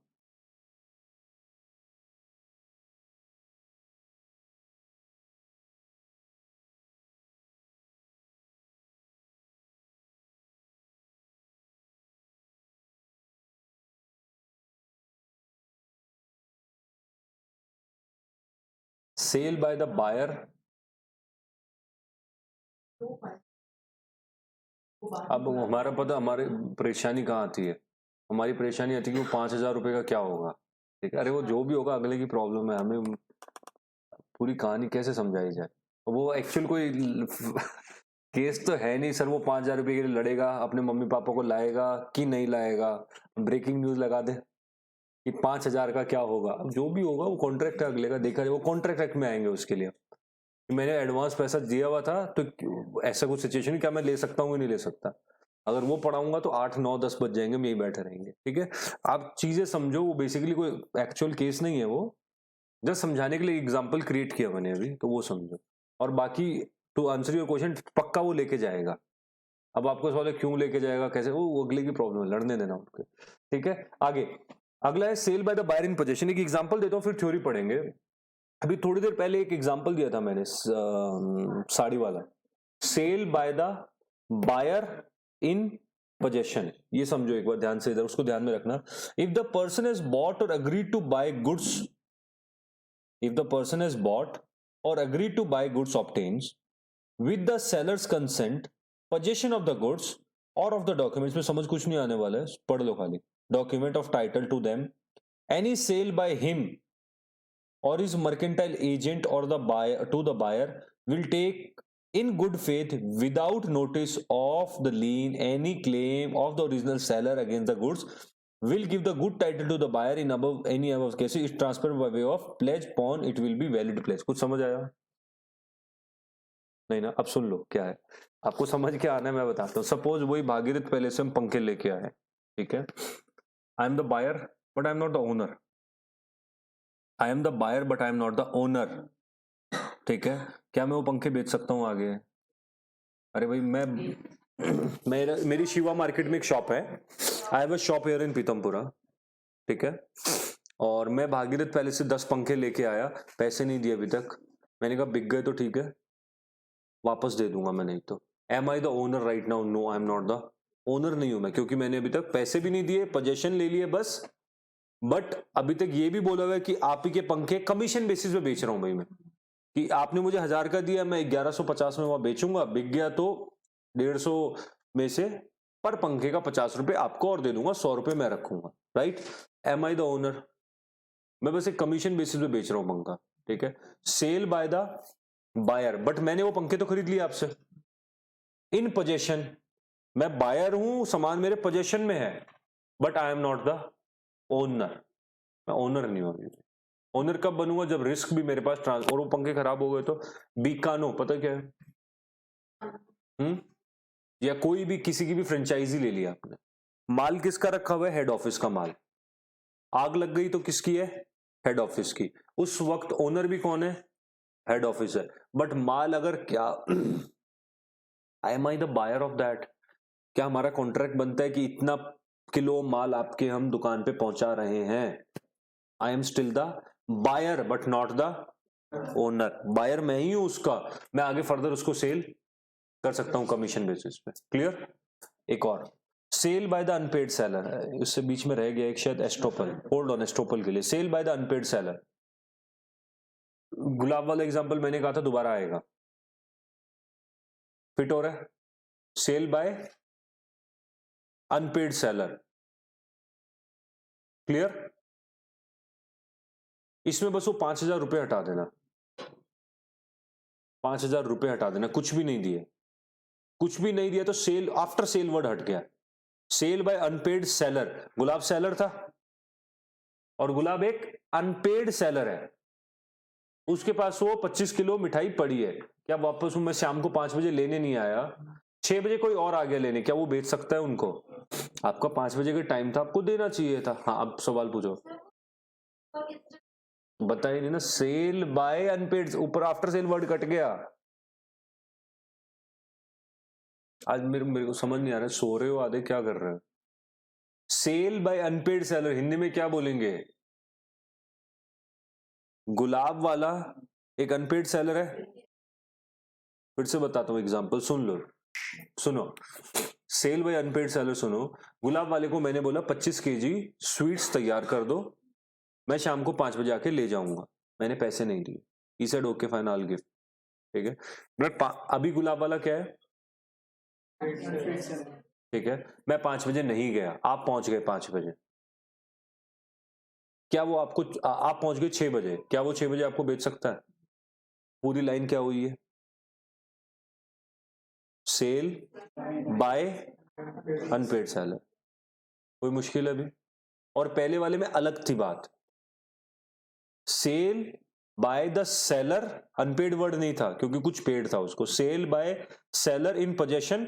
सेल बाय द बायर, अब हमारा पता, हमारी परेशानी कहाँ आती है? हमारी परेशानी आती है कि वो 5,000 रुपये का क्या होगा। ठीक है, अरे वो जो भी होगा अगले की प्रॉब्लम है, हमें पूरी कहानी कैसे समझाई जाए? वो एक्चुअल कोई केस तो है नहीं सर, वो 5,000 रुपये के लिए लड़ेगा, अपने मम्मी पापा को लाएगा कि नहीं लाएगा, ब्रेकिंग न्यूज लगा दे कि 5,000 का क्या होगा। अब जो भी होगा वो कॉन्ट्रैक्ट है अगले का, देखा जाए वो कॉन्ट्रैक्ट एक्ट में आएंगे उसके लिए। मैंने एडवांस पैसा दिया हुआ था तो ऐसा कुछ सिचुएशन क्या मैं ले सकता हूँ नहीं ले सकता? अगर वो पढ़ाऊंगा तो 8 9 10 बज जाएंगे, हम यही बैठे रहेंगे। ठीक है, आप चीजें समझो, वो बेसिकली कोई एक्चुअल केस नहीं है, वो जस्ट समझाने के लिए एग्जाम्पल क्रिएट किया मैंने अभी, तो वो समझो। और बाकी टू आंसर योर क्वेश्चन, पक्का वो लेके जाएगा। अब आपको सवाल है क्यों लेके जाएगा, कैसे, वो अगले की प्रॉब्लम है, लड़ने देना उनके। ठीक है, आगे अगला है sale by the buyer in position. एक एग्जांपल देता हूँ फिर थ्योरी पढ़ेंगे। अभी थोड़ी देर पहले एक एग्जांपल दिया था मैंने, साड़ी वाला। Sale by the buyer in possession, ये समझो एक बार ध्यान से, इधर उसको ध्यान में रखना। If the person has bought और agreed to buy goods, if the person has bought और agreed to buy goods obtains with the seller's consent possession of the goods और ऑफ द डॉक्यूमेंट्स, में समझ कुछ नहीं आने वाला है, पढ़ लो खाली। Document of title to them, any sale by him or his mercantile agent or the buyer to the buyer will take in good faith without notice of the lien any claim of the original seller against the goods, will give the good title to the buyer in above any above cases is transferred by way of pledge pawn, it will be valid pledge। कुछ समझ आया? नहीं ना? अब सुन लो क्या है, आपको समझ के आना है, मैं बताता हूँ। सपोज वही भागीरथ पहले से हम पंखे लेके आए, ठीक है, I am the buyer but I am not the owner, I am the buyer but I am not the owner. ठीक है, क्या मैं वो पंखे बेच सकता हूँ आगे? अरे भाई मेरी शिवा मार्केट में एक शॉप है, I have a shop here in Pitampura. ठीक है, और मैं भागीरथ पहले से 10 पंखे लेके आया, पैसे नहीं दिए अभी तक, मैंने कहा बिक गए तो ठीक है, वापस दे दूंगा मैं, नहीं तो am I the owner right now? No, I am not the owner, नहीं हूं मैं, क्योंकि मैंने अभी तक पैसे भी नहीं दिए, पोजेशन ले लिए बस। बट अभी तक ये भी बोला हुआ है कि आप ही के पंखे कमीशन बेसिस पे बेच रहा हूं भाई मैं, कि आपने मुझे 1000 का दिया, मैं 1150 में वहां बेचूंगा, बिक गया तो 150 में से पर पंखे का 50 रुपए आपको और दे दूंगा, 100 रुपए मैं रखूंगा। Right, am I the owner? मैं बस एक कमीशन बेसिस पे बेच रहा हूं पंखा। ठीक है, sale by the buyer, but मैंने वो पंखे तो खरीद लिए आपसे। इन पोजेशन, मैं बायर हूं, सामान मेरे पोजेशन में है, but I am not the owner, मैं ओनर नहीं हूं। ओनर कब बनूंगा? जब रिस्क भी मेरे पास और वो पंखे खराब हो गए तो बीकानो, पता क्या है? या कोई भी किसी की भी फ्रेंचाइजी ले लिया आपने, माल किसका रखा हुआ है? हेड ऑफिस का माल। आग लग गई तो किसकी है? हेड ऑफिस की। उस वक्त ओनर भी कौन है? हेड ऑफिस है। बट माल अगर क्या am I the buyer of that? क्या हमारा कॉन्ट्रैक्ट बनता है कि इतना किलो माल आपके हम दुकान पे पहुंचा रहे हैं, I am still the buyer but not the owner. Buyer मैं ही हूं उसका, मैं आगे फर्दर उसको सेल कर सकता हूं कमीशन बेसिस पे। क्लियर? एक और, sale by the unpaid seller, उससे बीच में रह गया एक शायद एस्टोपल, होल्ड ऑन, एस्टोपल के लिए sale by the unpaid seller. गुलाब वाला एग्जांपल मैंने कहा था दोबारा आएगा, फिट हो रहा है? Sale by unpaid seller, clear? इसमें बस वो 5,000 रुपए हटा देना, 5,000 रुपए हटा देना, कुछ भी नहीं दिए, कुछ भी नहीं दिया तो सेल, आफ्टर सेल वर्ड हट गया। Cell by unpaid seller, gulab seller था और गुलाब एक अनपेड सेलर है, उसके पास वो 25 किलो मिठाई पड़ी है, क्या वापस मैं शाम को 5 बजे लेने नहीं आया, 6 बजे कोई और आ गया लेने, क्या वो बेच सकता है उनको? आपका 5 बजे का टाइम था, आपको देना चाहिए था। हाँ अब सवाल पूछो। बताइए नहीं ना, सेल बाय अनपेड, ऊपर आफ्टर सेल वर्ड कट गया। आज मेरे को समझ नहीं आ रहा, सो रहे हो आधे, क्या कर रहे हो? Sale by unpaid seller Hindi में क्या बोलेंगे? गुलाब वाला एक अनपेड सेलर है। फिर से बताता हूं एग्जांपल, सुन लो, सुनो, सेल बाय अनपेड सेलर सुनो। गुलाब वाले को मैंने बोला 25 केजी स्वीट्स तैयार कर दो, मैं शाम को 5 बजे आके ले जाऊंगा, मैंने पैसे नहीं दिए, he said okay fine I will give, ठीक है? बट अभी गुलाब वाला क्या है? ठीक है, मैं 5 बजे नहीं गया, आप पहुंच गए 5 बजे, क्या वो आपको, आप पहुंच गए 6 बजे, क्या वो 6 बजे आपको बेच सकता है? पूरी लाइन क्या हुई है? सेल बाय अनपेड सेलर, कोई मुश्किल है अभी? और पहले वाले में अलग थी बात, sale by the seller, unpaid word नहीं था क्योंकि कुछ पेड था उसको, sale by seller in possession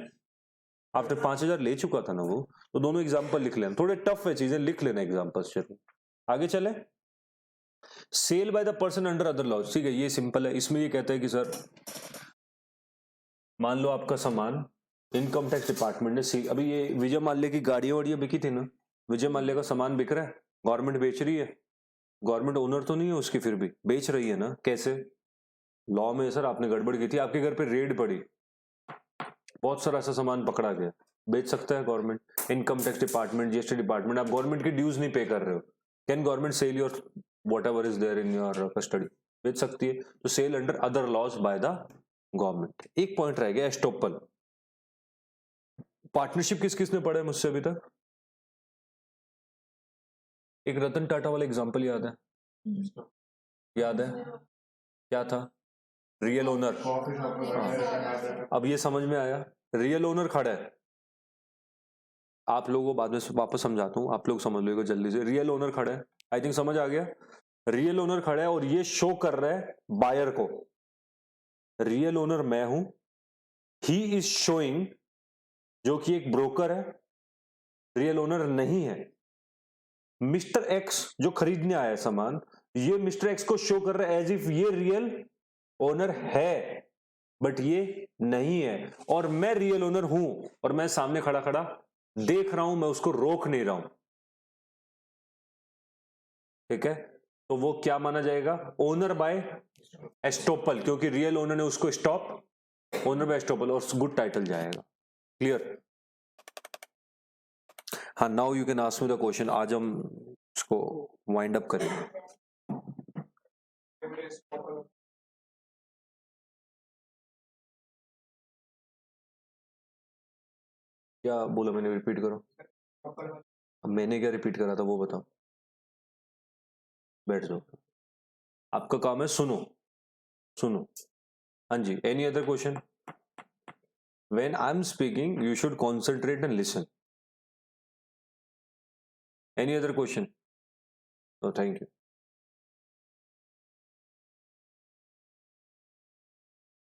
after 5,000 ले चुका था ना वो, तो दोनों एग्जांपल लिख लेना, थोड़े टफ है चीजें, लिख लेना एग्जांपल्स। चलो आगे चले, sale by the person under other laws, ठीक है, ये सिंपल है। इसमें ये कहता है कि सर मान लो आपका सामान इनकम टैक्स डिपार्टमेंट ने, अभी ये विजय माल्या की गाड़ियां वाड़ियां बिकी थी ना, विजय माल्या का सामान बिक रहा है, गवर्नमेंट बेच रही है, गवर्नमेंट ओनर तो नहीं है उसकी, फिर भी बेच रही है ना, कैसे? लॉ में सर आपने गड़बड़ की थी, आपके घर पे रेड पड़ी, बहुत सारा ऐसा सामान पकड़ा गया, बेच सकता है government, income tax department, GST department, आप गवर्नमेंट की ड्यूज नहीं पे कर रहे हो, can government sell your whatever is there in your custody, बेच सकती है, तो sale under other laws by the government. एक पॉइंट रह गया, एस्टोपल। पार्टनरशिप किस किसने पढ़ा है मुझसे अभी तक? एक रतन टाटा वाला एग्जांपल याद है? याद है क्या था? Real owner. कॉफी शॉप में बैठे रहते अब ये समझ में आया, रियल ओनर खड़ा है, आप लोगों को बाद में वापस समझाता हूं, आप लोग समझ लो जल्दी से। रियल ओनर खड़ा है, आई थिंक समझ आ गया, रियल ओनर खड़ा है और ये शो कर रहा है बायर को, रियल ओनर मैं हूं, ही इज शोइंग, जो कि एक ब्रोकर है, रियल ओनर नहीं है। मिस्टर एक्स जो खरीदने आया है सामान, ये मिस्टर एक्स को शो कर रहा है एज इफ ये रियल ओनर है, बट ये नहीं है, और मैं रियल ओनर हूं और मैं सामने खड़ा खड़ा देख रहा हूं, मैं उसको रोक नहीं रहा हूं, ठीक है? तो वो क्या माना जाएगा? ओनर बाय एस्टोपल, क्योंकि रियल ओनर ने उसको स्टॉप, ओनर बाय एस्टोपल, और गुड टाइटल जाएगा। क्लियर? हाँ, now you can ask me the question, आज हम इसको वाइंड अप करेंगे। क्या बोला मैंने, रिपीट करो। अब मैंने क्या रिपीट करा था वो बताओ, बैठ जाओ, आपका काम है सुनो, सुनो। हाँ जी, any other question? When I am speaking you should concentrate and listen. Any other question? Thank you.